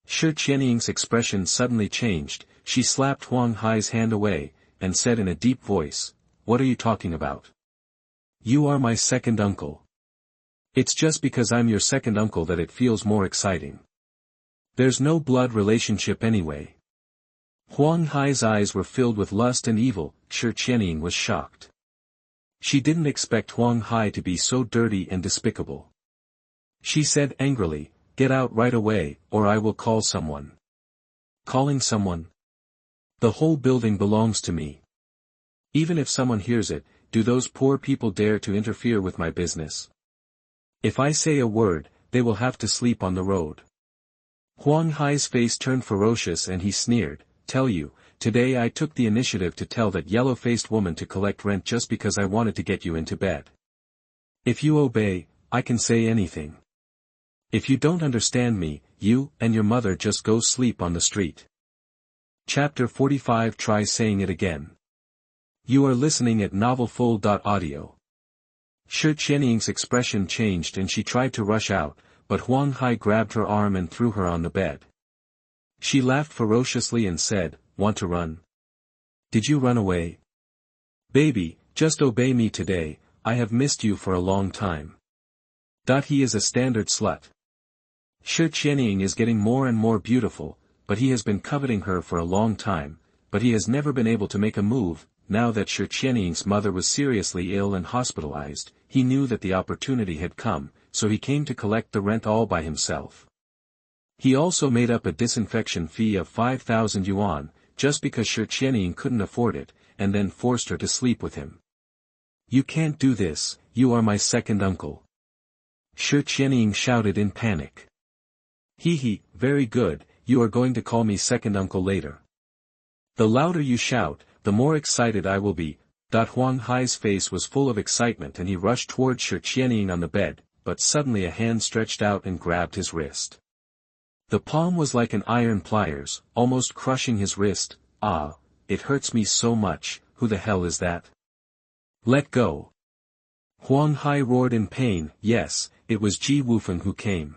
Shi Qianying's expression suddenly changed, she slapped Huang Hai's hand away, and said in a deep voice, what are you talking about? You are my second uncle. It's just because I'm your second uncle that it feels more exciting. There's no blood relationship anyway. Huang Hai's eyes were filled with lust and evil. Shi Qianying was shocked. She didn't expect Huang Hai to be so dirty and despicable. She said angrily, get out right away, or I will call someone. Calling someone? The whole building belongs to me. Even if someone hears it, do those poor people dare to interfere with my business? If I say a word, they will have to sleep on the road. Huang Hai's face turned ferocious and he sneered, tell you, today I took the initiative to tell that yellow-faced woman to collect rent just because I wanted to get you into bed. If you obey, I can say anything. If you don't understand me, you and your mother just go sleep on the street. Chapter 45. Try saying it again. You are listening at ModernDay. Shi Qianying's expression changed and she tried to rush out, but Huang Hai grabbed her arm and threw her on the bed. She laughed ferociously and said, want to run? Did you run away? Baby, just obey me today, I have missed you for a long time. He is a standard slut. Shi Qianying is getting more and more beautiful, but he has been coveting her for a long time, but he has never been able to make a move. Now that Shi Qianying's mother was seriously ill and hospitalized, he knew that the opportunity had come, so he came to collect the rent all by himself. He also made up a disinfection fee of 5,000 yuan, just because Shi Qianying couldn't afford it, and then forced her to sleep with him. You can't do this, you are my second uncle. Shi Qianying shouted in panic. He, very good, you are going to call me second uncle later. The louder you shout, the more excited I will be. Huang Hai's face was full of excitement and he rushed toward Shi Qianying on the bed, but suddenly a hand stretched out and grabbed his wrist. The palm was like an iron pliers, almost crushing his wrist. Ah, it hurts me so much, who the hell is that? Let go. Huang Hai roared in pain. Yes, it was Ji Wufeng who came.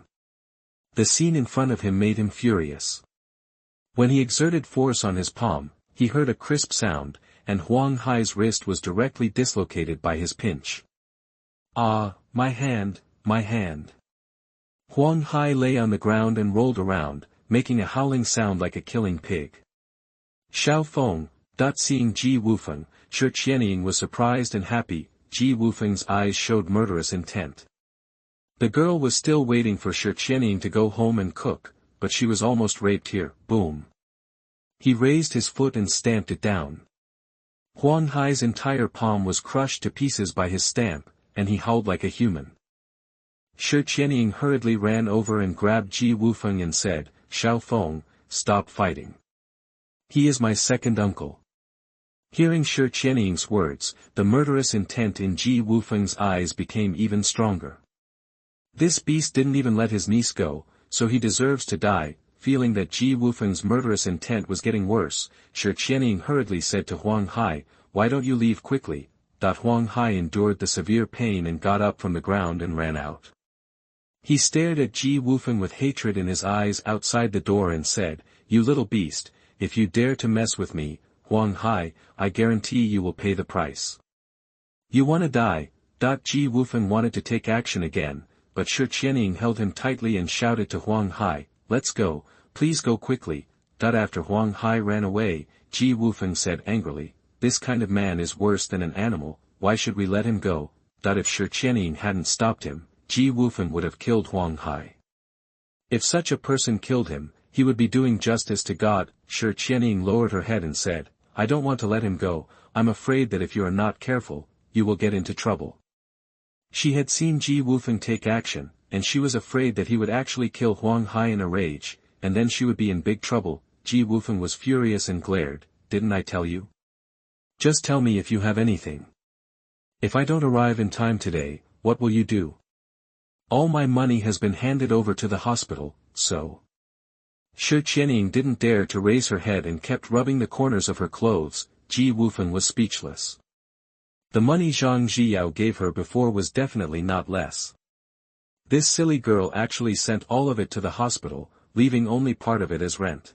The scene in front of him made him furious. When he exerted force on his palm, he heard a crisp sound, and Huang Hai's wrist was directly dislocated by his pinch. Ah, my hand, my hand. Huang Hai lay on the ground and rolled around, making a howling sound like a killing pig. Xiao Feng, seeing Ji Wufeng, Shi Qianying was surprised and happy. Ji Wufeng's eyes showed murderous intent. The girl was still waiting for Shi Qianying to go home and cook, but she was almost raped here. Boom. He raised his foot and stamped it down. Huang Hai's entire palm was crushed to pieces by his stamp, and he howled like a human. Shi Qianying hurriedly ran over and grabbed Ji Wufeng and said, "Xiao Feng, stop fighting. He is my second uncle." Hearing Shi Qianying's words, the murderous intent in Ji Wufeng's eyes became even stronger. This beast didn't even let his niece go, so he deserves to die. Feeling that Ji Wufeng's murderous intent was getting worse, Shi Qianying hurriedly said to Huang Hai, "Why don't you leave quickly?" Huang Hai endured the severe pain and got up from the ground and ran out. He stared at Ji Wufeng with hatred in his eyes outside the door and said, "You little beast, if you dare to mess with me, Huang Hai, I guarantee you will pay the price. You wanna die?" Ji Wufeng wanted to take action again, but Shi Qianying held him tightly and shouted to Huang Hai, "Let's go, please go quickly." After Huang Hai ran away, Ji Wufeng said angrily, "This kind of man is worse than an animal, why should we let him go?" If Shi Qianying hadn't stopped him, Ji Wufeng would have killed Huang Hai. If such a person killed him, he would be doing justice to God. Shi Qianying lowered her head and said, "I don't want to let him go, I'm afraid that if you are not careful, you will get into trouble." She had seen Ji Wufeng take action, and she was afraid that he would actually kill Huang Hai in a rage, and then she would be in big trouble. Ji Wufeng was furious and glared, "Didn't I tell you? Just tell me if you have anything. If I don't arrive in time today, what will you do? All my money has been handed over to the hospital, so." Shi Qianying didn't dare to raise her head and kept rubbing the corners of her clothes. Ji Wufeng was speechless. The money Zhang Zhiyao gave her before was definitely not less. This silly girl actually sent all of it to the hospital, leaving only part of it as rent.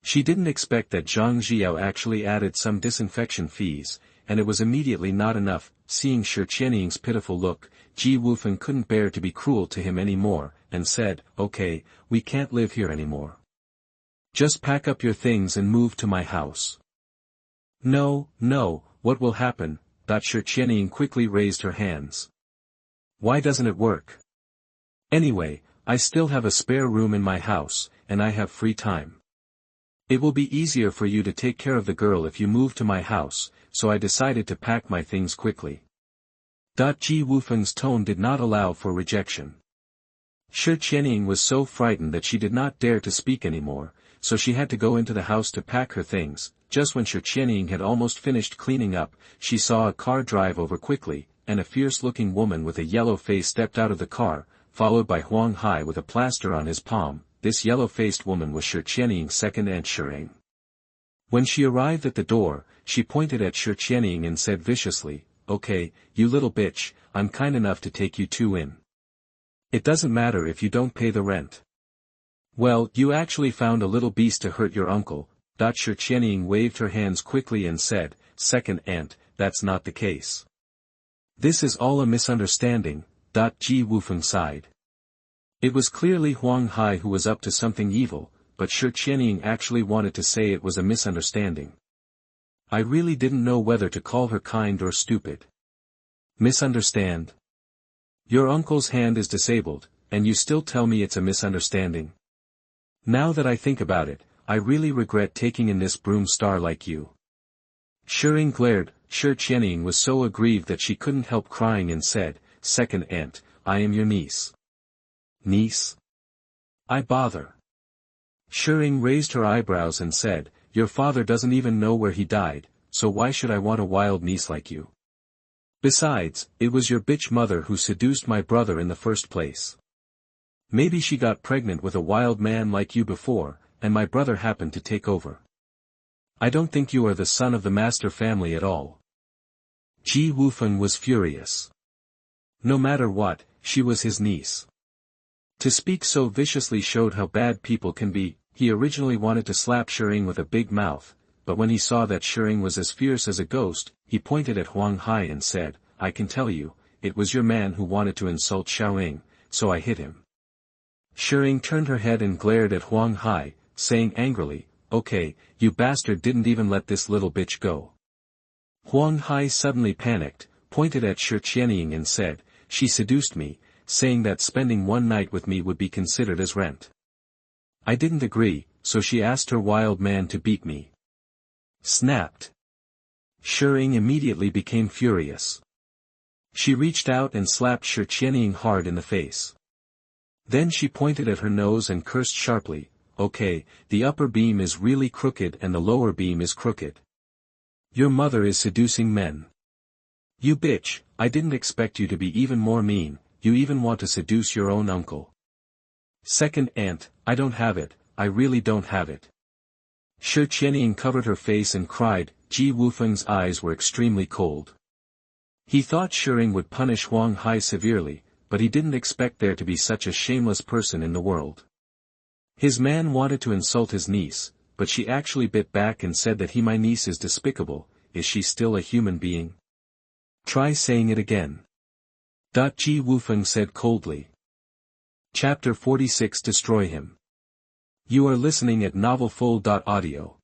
She didn't expect that Zhang Zhiyao actually added some disinfection fees, and it was immediately not enough. Seeing Shi Qianying's pitiful look, Ji Wufeng couldn't bear to be cruel to him anymore, and said, "Okay, we can't live here anymore. Just pack up your things and move to my house." "No, what will happen?" Shi Qianying quickly raised her hands. "Why doesn't it work? Anyway, I still have a spare room in my house, and I have free time. It will be easier for you to take care of the girl if you move to my house, so I decided to pack my things quickly." Ji Wufeng's tone did not allow for rejection. Shi Qianying was so frightened that she did not dare to speak anymore, so she had to go into the house to pack her things. Just when Shi Qianying had almost finished cleaning up, she saw a car drive over quickly, and a fierce-looking woman with a yellow face stepped out of the car, followed by Huang Hai with a plaster on his palm. This yellow-faced woman was Shi Qianying's second aunt Shireng. When she arrived at the door, she pointed at Shi Qianying and said viciously, "Okay, you little bitch, I'm kind enough to take you two in. It doesn't matter if you don't pay the rent." "Well, you actually found a little beast to hurt your uncle." Shi Qianying waved her hands quickly and said, "Second aunt, that's not the case. This is all a misunderstanding." Ji Wufeng sighed. It was clearly Huang Hai who was up to something evil, but Shi Qianying actually wanted to say it was a misunderstanding. "I really didn't know whether to call her kind or stupid." "Misunderstand? Your uncle's hand is disabled, and you still tell me it's a misunderstanding? Now that I think about it, I really regret taking in this broom star like you." Shireng glared. Shi Qianying was so aggrieved that she couldn't help crying and said, "Second aunt, I am your niece." "Niece? I bother." Shireng raised her eyebrows and said, "Your father doesn't even know where he died, so why should I want a wild niece like you? Besides, it was your bitch mother who seduced my brother in the first place. Maybe she got pregnant with a wild man like you before, and my brother happened to take over. I don't think you are the son of the master family at all." Ji Wufeng was furious. No matter what, she was his niece. To speak so viciously showed how bad people can be. He originally wanted to slap Shireng with a big mouth, but when he saw that Shireng was as fierce as a ghost, he pointed at Huang Hai and said, "I can tell you, it was your man who wanted to insult Xiaoying, so I hit him." Shirring turned her head and glared at Huang Hai, saying angrily, "Okay, you bastard didn't even let this little bitch go." Huang Hai suddenly panicked, pointed at Shi Qianying and said, "She seduced me, saying that spending one night with me would be considered as rent. I didn't agree, so she asked her wild man to beat me." Snapped. Shirring immediately became furious. She reached out and slapped Shi Qianying hard in the face. Then she pointed at her nose and cursed sharply, "Okay, the upper beam is really crooked and the lower beam is crooked. Your mother is seducing men. You bitch, I didn't expect you to be even more mean, you even want to seduce your own uncle. Second aunt, I don't have it, I really don't have it." Shi Qianying covered her face and cried. Ji Wufeng's eyes were extremely cold. He thought Shirring would punish Huang Hai severely, but he didn't expect there to be such a shameless person in the world. His man wanted to insult his niece, but she actually bit back and said that my niece is despicable. Is she still a human being? Try saying it again. Ji Wufeng said coldly. Chapter 46 Destroy him. You are listening at novelfull.audio.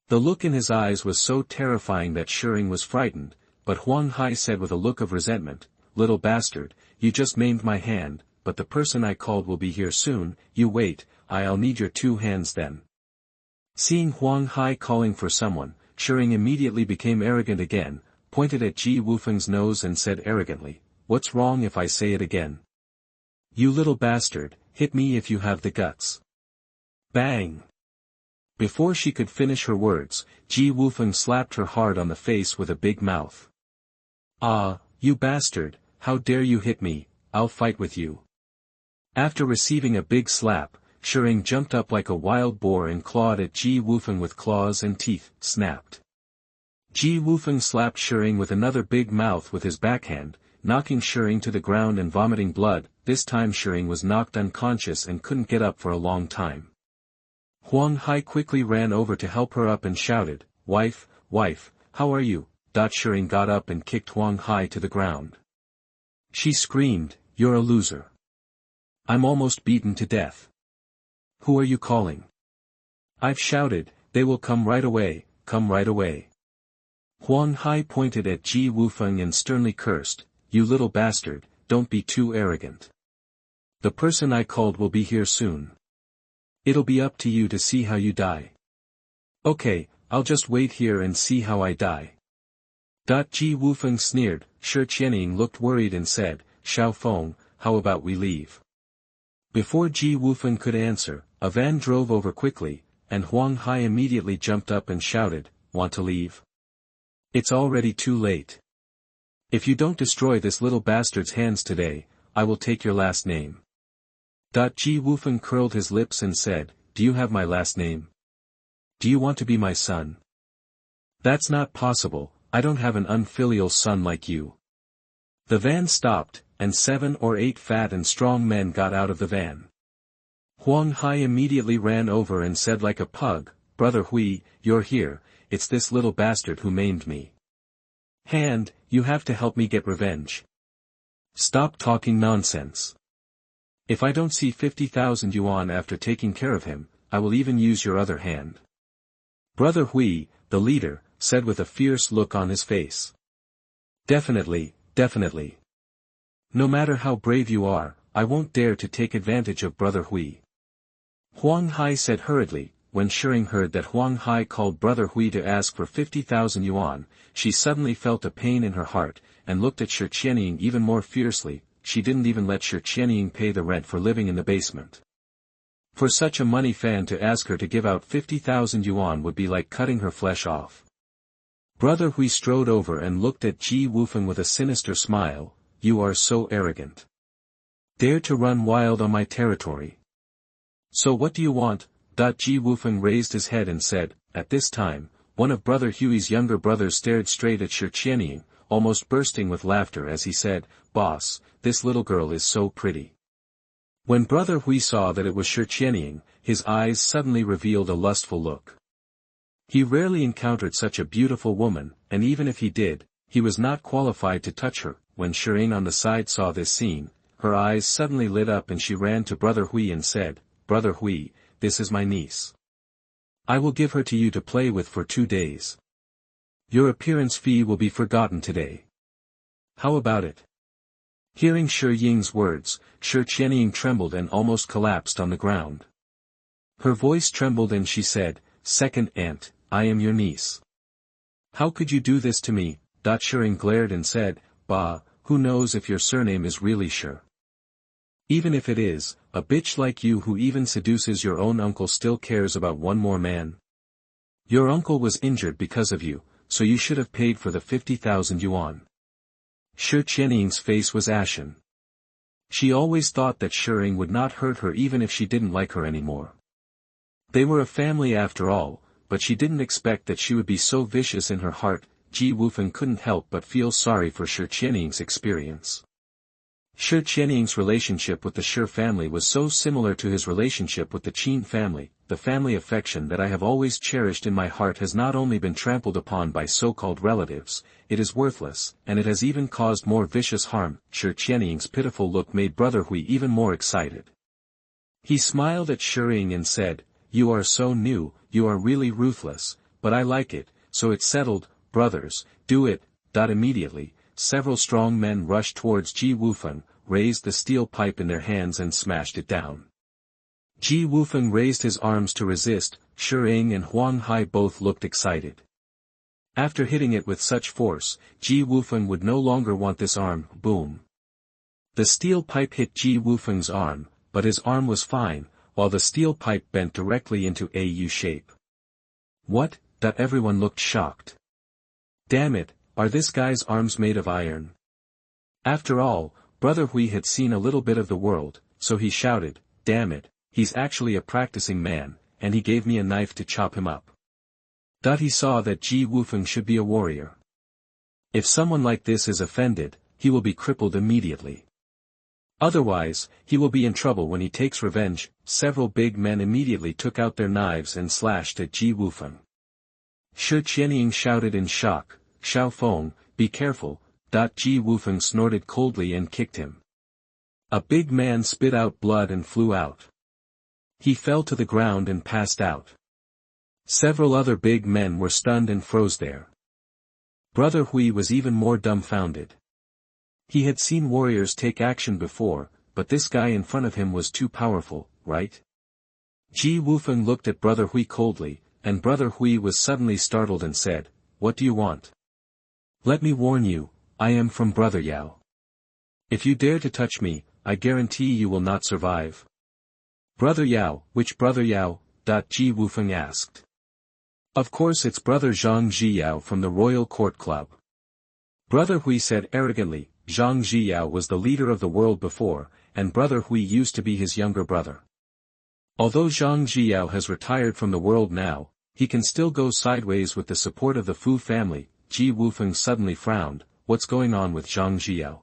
The look in his eyes was so terrifying that Shirring was frightened, but Huang Hai said with a look of resentment, "Little bastard, you just maimed my hand, but the person I called will be here soon, you wait, I'll need your 2 hands then." Seeing Huang Hai calling for someone, Shirring immediately became arrogant again, pointed at Ji Wufeng's nose and said arrogantly, "What's wrong if I say it again? You little bastard, hit me if you have the guts." Bang! Before she could finish her words, Ji Wufeng slapped her hard on the face with a big mouth. "Ah, you bastard, how dare you hit me, I'll fight with you." After receiving a big slap, Shirring jumped up like a wild boar and clawed at Ji Wufeng with claws and teeth, snapped. Ji Wufeng slapped Shirring with another big mouth with his backhand, knocking Shirring to the ground and vomiting blood. This time Shirring was knocked unconscious and couldn't get up for a long time. Huang Hai quickly ran over to help her up and shouted, "Wife, wife, how are you?" Shirring got up and kicked Huang Hai to the ground. She screamed, "You're a loser. I'm almost beaten to death. Who are you calling?" "I've shouted, they will come right away, come right away." Huang Hai pointed at Ji Wufeng and sternly cursed, "You little bastard, don't be too arrogant. The person I called will be here soon. It'll be up to you to see how you die." "Okay, I'll just wait here and see how I die." Ji Wufeng sneered. Shi Qianying looked worried and said, "Xiao Feng, how about we leave?" Before Ji Wufeng could answer, a van drove over quickly, and Huang Hai immediately jumped up and shouted, "Want to leave? It's already too late. If you don't destroy this little bastard's hands today, I will take your last name." Ji Wufeng curled his lips and said, "Do you have my last name? Do you want to be my son?" "That's not possible, I don't have an unfilial son like you." The van stopped, and 7 or 8 fat and strong men got out of the van. Huang Hai immediately ran over and said like a pug, "Brother Hui, you're here, it's this little bastard who maimed me. Hand, you have to help me get revenge. Stop talking nonsense. If I don't see 50,000 yuan after taking care of him, I will even use your other hand." Brother Hui, the leader, said with a fierce look on his face. "Definitely, definitely. No matter how brave you are, I won't dare to take advantage of Brother Hui." Huang Hai said hurriedly. When Shirring heard that Huang Hai called Brother Hui to ask for 50,000 yuan, she suddenly felt a pain in her heart, and looked at Shi Qianying even more fiercely. She didn't even let Shi Qianying pay the rent for living in the basement. For such a money fan to ask her to give out 50,000 yuan would be like cutting her flesh off. Brother Hui strode over and looked at Ji Wufeng with a sinister smile. "You are so arrogant. Dare to run wild on my territory. So what do you want?" Ji Wufeng raised his head and said. At this time, one of Brother Hui's younger brothers stared straight at Shi Qianying, almost bursting with laughter as he said, "Boss, this little girl is so pretty." When Brother Hui saw that it was Shi Qianying, his eyes suddenly revealed a lustful look. He rarely encountered such a beautiful woman, and even if he did, he was not qualified to touch her. When Shirring on the side saw this scene, her eyes suddenly lit up and she ran to Brother Hui and said, "Brother Hui, this is my niece. I will give her to you to play with for 2 days. Your appearance fee will be forgotten today. How about it?" Hearing Shi Ying's words, Shi Qianying trembled and almost collapsed on the ground. Her voice trembled and she said, "Second aunt, I am your niece. How could you do this to me?" Shering glared and said, "Bah, who knows if your surname is really Shi? Even if it is, a bitch like you who even seduces your own uncle still cares about one more man. Your uncle was injured because of you, so you should have paid for the 50,000 yuan." Shi Qianying's face was ashen. She always thought that Shering would not hurt her even if she didn't like her anymore. They were a family after all, but she didn't expect that she would be so vicious in her heart. Ji Wufeng couldn't help but feel sorry for Shi Qianying's experience. Shi Qianying's relationship with the Shi family was so similar to his relationship with the Qin family. The family affection that I have always cherished in my heart has not only been trampled upon by so-called relatives, it is worthless, and it has even caused more vicious harm. Shi Qianying's pitiful look made Brother Hui even more excited. He smiled at Shering and said, "You are so new, you are really ruthless, but I like it, so it's settled, brothers, do it." Immediately, several strong men rushed towards Ji Wufeng, raised the steel pipe in their hands and smashed it down. Ji Wufeng raised his arms to resist. Shering and Huang Hai both looked excited. After hitting it with such force, Ji Wufeng would no longer want this arm. Boom. The steel pipe hit Ji Wufeng's arm, but his arm was fine, while the steel pipe bent directly into a U shape. What? Everyone looked shocked. Damn it, are this guy's arms made of iron? After all, Brother Hui had seen a little bit of the world, so he shouted, "Damn it, he's actually a practicing man," and he gave me a knife to chop him up. He saw that Ji Wufeng should be a warrior. If someone like this is offended, he will be crippled immediately. Otherwise, he will be in trouble when he takes revenge. Several big men immediately took out their knives and slashed at Ji Wufeng. Shi Qianying shouted in shock, "Xiao Feng, be careful." Ji Wufeng snorted coldly and kicked him. A big man spit out blood and flew out. He fell to the ground and passed out. Several other big men were stunned and froze there. Brother Hui was even more dumbfounded. He had seen warriors take action before, but this guy in front of him was too powerful, right? Ji Wufeng looked at Brother Hui coldly, and Brother Hui was suddenly startled and said, "What do you want?" "Let me warn you, I am from Brother Yao. If you dare to touch me, I guarantee you will not survive." "Brother Yao, which Brother Yao?" Ji Wufeng asked. "Of course it's Brother Zhang Zhiyao from the Royal Court Club." Brother Hui said arrogantly. Zhang Zhiyao was the leader of the world before, and Brother Hui used to be his younger brother. Although Zhang Zhiyao has retired from the world now, he can still go sideways with the support of the Fu family. Ji Wufeng suddenly frowned. What's going on with Zhang Zhiyao?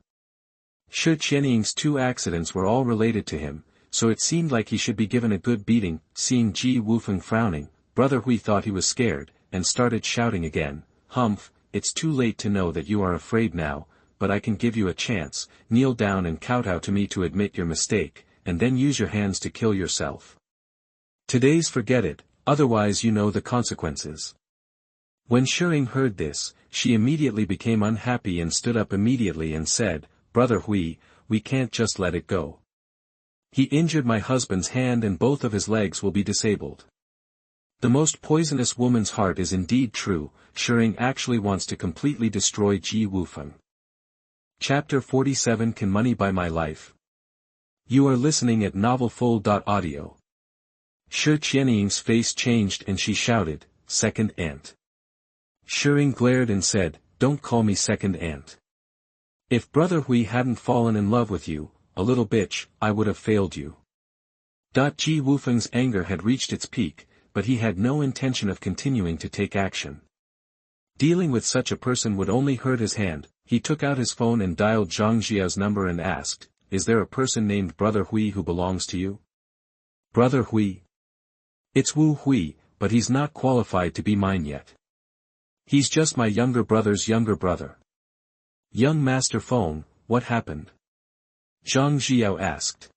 Shi Qianying's 2 accidents were all related to him, so it seemed like he should be given a good beating. Seeing Ji Wufeng frowning, Brother Hui thought he was scared, and started shouting again, "Humph, it's too late to know that you are afraid now, but I can give you a chance. Kneel down and kowtow to me to admit your mistake, and then use your hands to kill yourself. Today's forget it, otherwise you know the consequences." When Shering heard this, she immediately became unhappy and stood up immediately and said, "Brother Hui, we can't just let it go. He injured my husband's hand and both of his legs will be disabled. The most poisonous woman's heart is indeed true. Shering actually wants to completely destroy Ji Wufeng." Chapter 47 Can Money Buy My Life? You are listening at novelfull.audio. Shi Qianying's face changed and she shouted, "Second aunt." Shering glared and said, "Don't call me second aunt. If Brother Hui hadn't fallen in love with you, a little bitch, I would have failed you." Ji Wufeng's anger had reached its peak, but he had no intention of continuing to take action. Dealing with such a person would only hurt his hand. He took out his phone and dialed Zhang Zhiyao's number and asked, "Is there a person named Brother Hui who belongs to you?" "Brother Hui? It's Wu Hui, but he's not qualified to be mine yet. He's just my younger brother's younger brother." "Young Master Phone, what happened?" Zhang Jiao asked.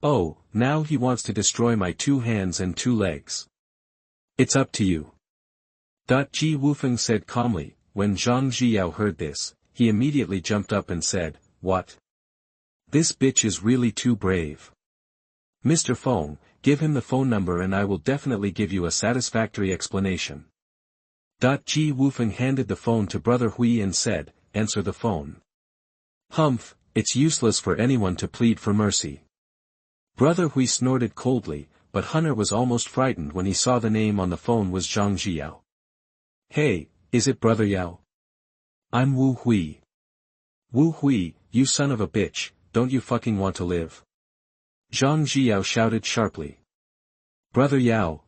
Oh, now he wants to destroy my 2 hands and 2 legs. It's up to you. Ji Wufeng said calmly. When Zhang Jiao heard this, he immediately jumped up and said, What? This bitch is really too brave. Mr. Feng, give him the phone number and I will definitely give you a satisfactory explanation. Ji Wufeng handed the phone to Brother Hui and said, Answer the phone. Humph, it's useless for anyone to plead for mercy. Brother Hui snorted coldly, but Hunter was almost frightened when he saw the name on the phone was Zhang Jiao. Hey, is it Brother Yao? I'm Wu Hui. Wu Hui, you son of a bitch, don't you fucking want to live? Zhang Jiao shouted sharply. Brother Yao,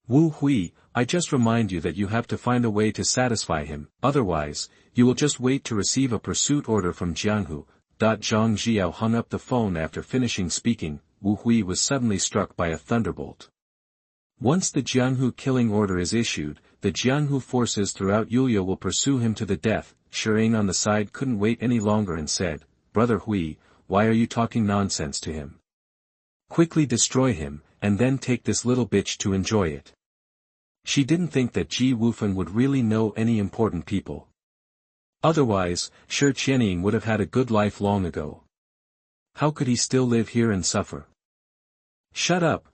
Wu Hui, I just remind you that you have to find a way to satisfy him, otherwise, you will just wait to receive a pursuit order from Jianghu. Zhang Jiao hung up the phone after finishing speaking. Wu Hui was suddenly struck by a thunderbolt. Once the Jianghu killing order is issued, the Jianghu forces throughout Yuya will pursue him to the death. Shering on the side couldn't wait any longer and said, Brother Hui, why are you talking nonsense to him? Quickly destroy him, and then take this little bitch to enjoy it. She didn't think that Ji Wufeng would really know any important people. Otherwise, Shi Qianying would have had a good life long ago. How could he still live here and suffer? Shut up.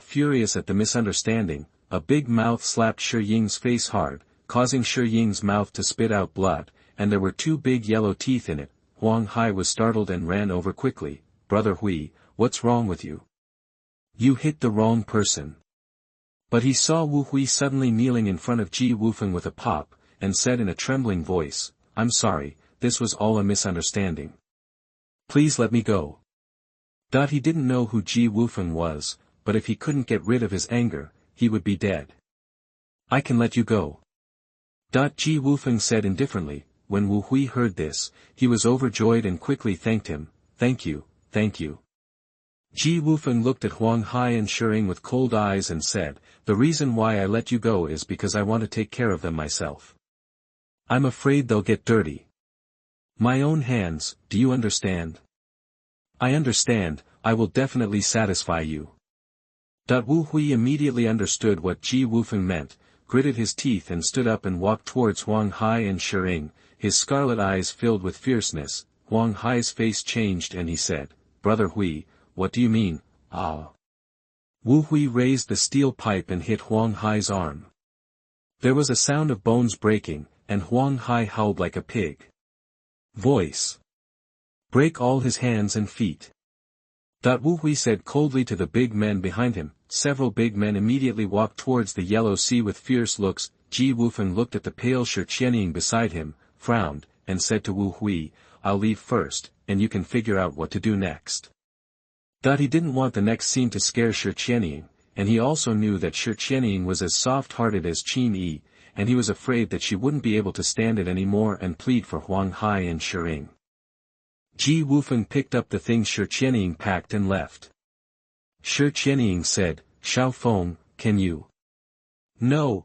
Furious at the misunderstanding, a big mouth slapped Shi Ying's face hard, causing Shi Ying's mouth to spit out blood, and there were 2 big yellow teeth in it. Huang Hai was startled and ran over quickly. Brother Hui, what's wrong with you? You hit the wrong person. But he saw Wu Hui suddenly kneeling in front of Ji Wufeng with a pop, and said in a trembling voice, I'm sorry, this was all a misunderstanding. Please let me go. He didn't know who Ji Wufeng was, but if he couldn't get rid of his anger, he would be dead. I can let you go. Ji Wufeng said indifferently. When Wu Hui heard this, he was overjoyed and quickly thanked him. Thank you, thank you. Ji Wufeng looked at Huang Hai and Shering with cold eyes and said, The reason why I let you go is because I want to take care of them myself. I'm afraid they'll get dirty. My own hands, do you understand? I understand, I will definitely satisfy you. Wu Hui immediately understood what Ji Wufeng meant, gritted his teeth and stood up and walked towards Huang Hai and Shering, his scarlet eyes filled with fierceness. Huang Hai's face changed and he said, Brother Hui, what do you mean, ah? Wu Hui raised the steel pipe and hit Huang Hai's arm. There was a sound of bones breaking, and Huang Hai howled like a pig. Voice. Break all his hands and feet. Wu Hui said coldly to the big men behind him. Several big men immediately walked towards the yellow sea with fierce looks. Ji Wufeng looked at the pale Shi Qianying beside him, frowned, and said to Wu Hui, I'll leave first, and you can figure out what to do next. He didn't want the next scene to scare Shi Qianying, and he also knew that Shi Qianying was as soft-hearted as Qin Yi, and he was afraid that she wouldn't be able to stand it anymore and plead for Huang Hai and Shering. Ji Wufeng picked up the things Shi Qianying packed and left. Shi Qianying said, Xiao Feng, can you? No,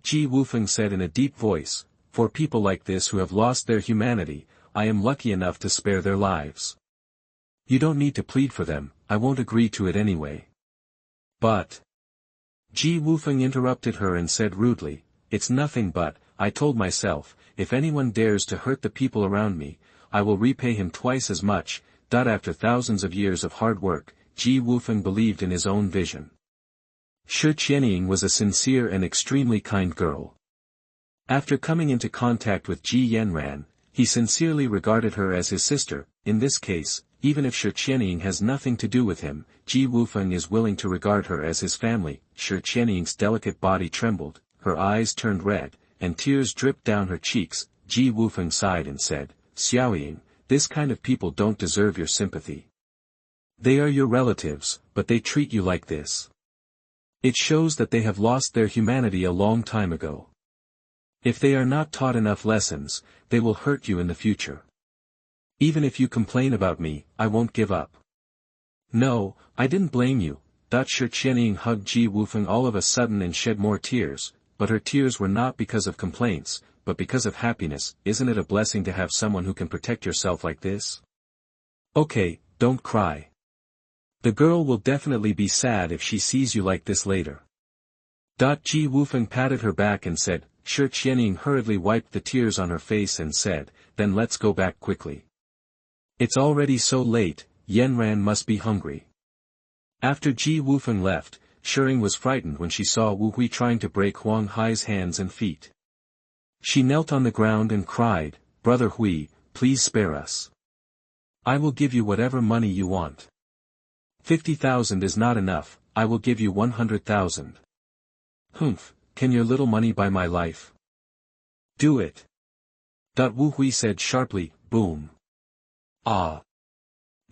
Ji Wufeng said in a deep voice, for people like this who have lost their humanity, I am lucky enough to spare their lives. You don't need to plead for them, I won't agree to it anyway. But. Ji Wufeng interrupted her and said rudely, It's nothing but, I told myself, if anyone dares to hurt the people around me, I will repay him twice as much. After thousands of years of hard work, Ji Wufeng believed in his own vision. Shi Qianying was a sincere and extremely kind girl. After coming into contact with Ji Yanran, he sincerely regarded her as his sister. In this case, even if Shi Qianying has nothing to do with him, Ji Wufeng is willing to regard her as his family. Shi Qianying's delicate body trembled, her eyes turned red, and tears dripped down her cheeks. Ji Wufeng sighed and said, Xiaoying, this kind of people don't deserve your sympathy. They are your relatives, but they treat you like this. It shows that they have lost their humanity a long time ago. If they are not taught enough lessons, they will hurt you in the future. Even if you complain about me, I won't give up. No, I didn't blame you. Shi Qianying hugged Ji Wufeng all of a sudden and shed more tears, but her tears were not because of complaints, but because of happiness. Isn't it a blessing to have someone who can protect yourself like this? Okay, don't cry. The girl will definitely be sad if she sees you like this later. Ji Wufeng patted her back and said, Shi Qianning hurriedly wiped the tears on her face and said, then let's go back quickly. It's already so late, Yanran must be hungry. After Ji Wufeng left, Shering was frightened when she saw Wu Hui trying to break Huang Hai's hands and feet. She knelt on the ground and cried, Brother Hui, please spare us. I will give you whatever money you want. 50,000 is not enough, I will give you 100,000. Humph, can your little money buy my life? Do it. Wu Hui said sharply, boom. Ah.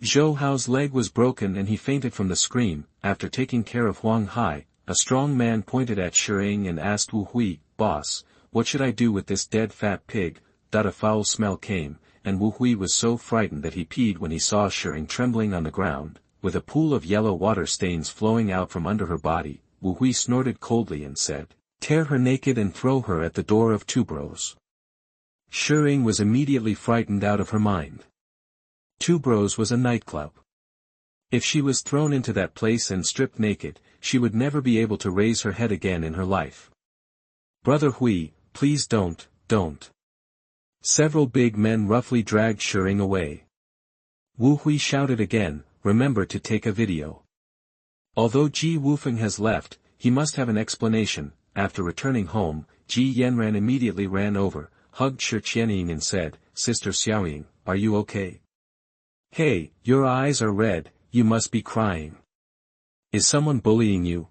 Zhou Hao's leg was broken and he fainted from the scream. After taking care of Huang Hai, a strong man pointed at Shering and asked Wu Hui, Boss, what should I do with this dead fat pig? A foul smell came, and Wu Hui was so frightened that he peed when he saw Shering trembling on the ground, with a pool of yellow water stains flowing out from under her body. Wu Hui snorted coldly and said, Tear her naked and throw her at the door of Tubros. Shering was immediately frightened out of her mind. Tubros was a nightclub. If she was thrown into that place and stripped naked, she would never be able to raise her head again in her life. Brother Hui, please don't. Several big men roughly dragged Shering away. Wu Hui shouted again, remember to take a video. Although Ji Wufeng has left, he must have an explanation. After returning home, Ji Yanran immediately ran over, hugged Shi Qianning and said, Sister Xiaoying, are you okay? Hey, your eyes are red, you must be crying. Is someone bullying you?